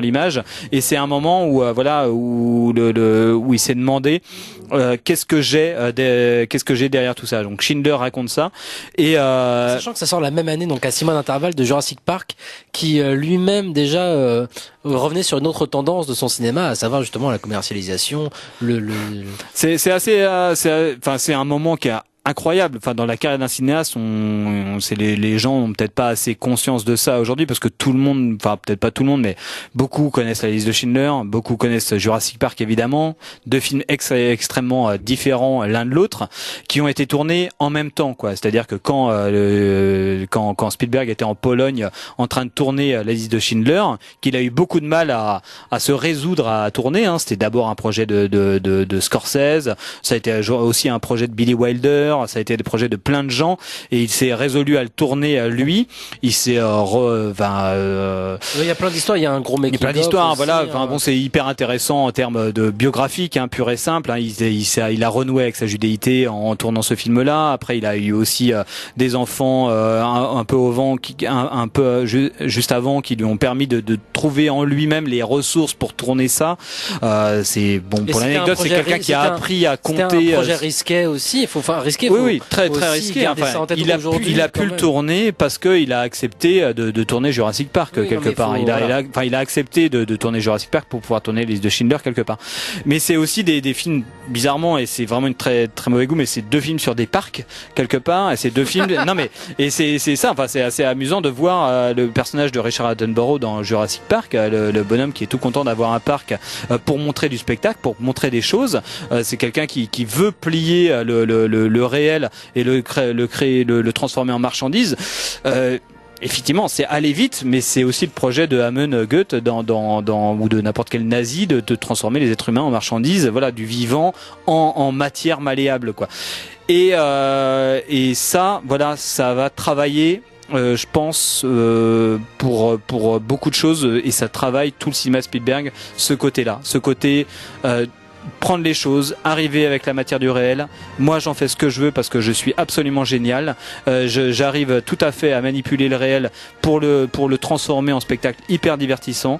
l'image. Et c'est un moment où où il s'est demandé qu'est-ce que j'ai derrière tout ça. Donc Schindler raconte ça et sachant que ça sort la même année, donc à 6 mois d'intervalle, de Jurassic Park, qui lui-même déjà revenait sur une autre tendance de son cinéma, à savoir justement la commercialisation. C'est un moment qui a incroyable. Enfin, dans la carrière d'un cinéaste, les gens ont peut-être pas assez conscience de ça aujourd'hui parce que tout le monde, enfin peut-être pas tout le monde, mais beaucoup connaissent la liste de Schindler, beaucoup connaissent Jurassic Park évidemment, deux films extrêmement différents l'un de l'autre, qui ont été tournés en même temps, quoi. C'est-à-dire que quand Spielberg était en Pologne en train de tourner la liste de Schindler, qu'il a eu beaucoup de mal à se résoudre à tourner. C'était d'abord un projet de Scorsese, ça a été aussi un projet de Billy Wilder. Schindler, ça a été des projets de plein de gens et il s'est résolu à le tourner lui. Il s'est il y a plein d'histoires, il y a un gros making-of. Il y a plein d'histoires, aussi, voilà. Enfin bon, c'est hyper intéressant en termes de biographique, hein, pur et simple. Hein. Il a renoué avec sa judéité en tournant ce film-là. Après, il a eu aussi des enfants un peu au vent, juste avant, qui lui ont permis de trouver en lui-même les ressources pour tourner ça. C'est bon pour l'anecdote, c'est quelqu'un qui a appris à compter. C'était un projet risqué aussi. Il faut risquer. Oui, très risqué. Enfin, il a pu le tourner parce que il a accepté de tourner Jurassic Park quelque part. Il a accepté de tourner Jurassic Park pour pouvoir tourner les listes de Schindler quelque part. Mais c'est aussi des films bizarrement, et c'est vraiment une très très mauvais goût, mais c'est 2 films sur des parcs quelque part. Et c'est 2 films. Non mais et c'est ça. Enfin, c'est assez amusant de voir le personnage de Richard Attenborough dans Jurassic Park, le bonhomme qui est tout content d'avoir un parc pour montrer du spectacle, pour montrer des choses. C'est quelqu'un qui veut plier le réel et le transformer en marchandise. Effectivement, c'est aller vite, mais c'est aussi le projet de Hamen Goethe ou de n'importe quel nazi de transformer les êtres humains en marchandises, voilà, du vivant en matière malléable, quoi. Et ça, voilà, ça va travailler. Je pense pour beaucoup de choses, et ça travaille tout le cinéma Spielberg, ce côté-là, ce côté prendre les choses, arriver avec la matière du réel. Moi, j'en fais ce que je veux parce que je suis absolument génial. J'arrive tout à fait à manipuler le réel pour le transformer en spectacle hyper divertissant.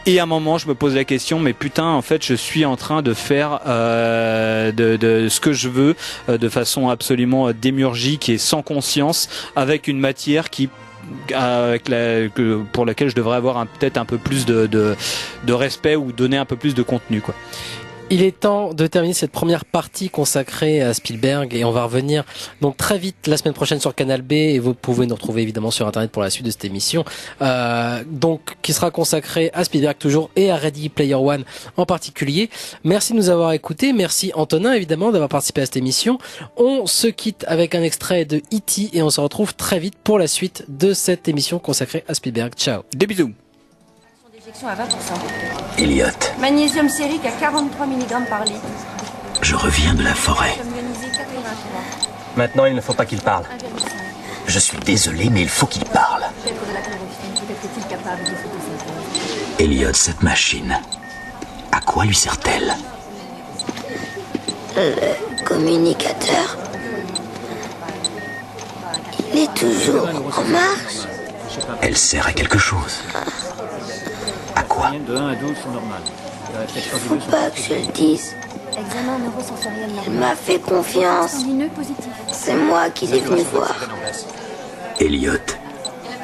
Et à un moment, je me pose la question, mais putain, en fait, je suis en train de faire de ce que je veux de façon absolument démiurgique et sans conscience, avec une matière qui pour laquelle je devrais avoir peut-être un peu plus de respect ou donner un peu plus de contenu, quoi. Il est temps de terminer cette première partie consacrée à Spielberg, et on va revenir donc très vite la semaine prochaine sur Canal B, et vous pouvez nous retrouver évidemment sur internet pour la suite de cette émission, donc qui sera consacrée à Spielberg toujours et à Ready Player One en particulier. Merci de nous avoir écoutés, merci Antonin évidemment d'avoir participé à cette émission. On se quitte avec un extrait de E.T. et on se retrouve très vite pour la suite de cette émission consacrée à Spielberg. Ciao. Des bisous. À 20%. Elliot. Magnésium sérique à 43 mg par litre. Je reviens de la forêt. Maintenant, il ne faut pas qu'il parle. Je suis désolé, mais il faut qu'il parle. Elliot, cette machine, à quoi lui sert-elle? Le communicateur. Il est toujours en marche. Elle sert à quelque chose. À quoi? De 1 à 12, c'est normal. Faut pas que je le dise. Elle m'a fait confiance. C'est moi qui l'ai venu voir. Elliot,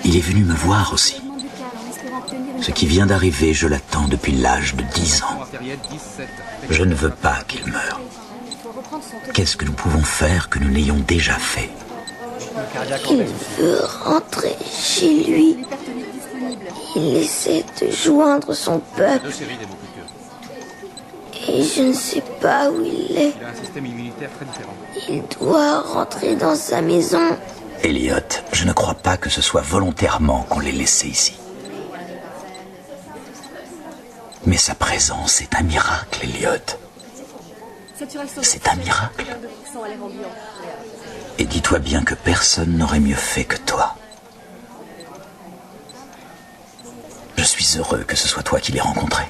il est venu me voir aussi. Ce qui vient d'arriver, je l'attends depuis l'âge de 10 ans. Je ne veux pas qu'il meure. Qu'est-ce que nous pouvons faire que nous n'ayons déjà fait? Il veut rentrer chez lui. Il essaie de joindre son peuple. Et je ne sais pas où il est. Il doit rentrer dans sa maison. Elliot, je ne crois pas que ce soit volontairement qu'on l'ait laissé ici. Mais sa présence est un miracle, Elliot. C'est un miracle. Et dis-toi bien que personne n'aurait mieux fait que toi. Je suis heureux que ce soit toi qui l'aies rencontré.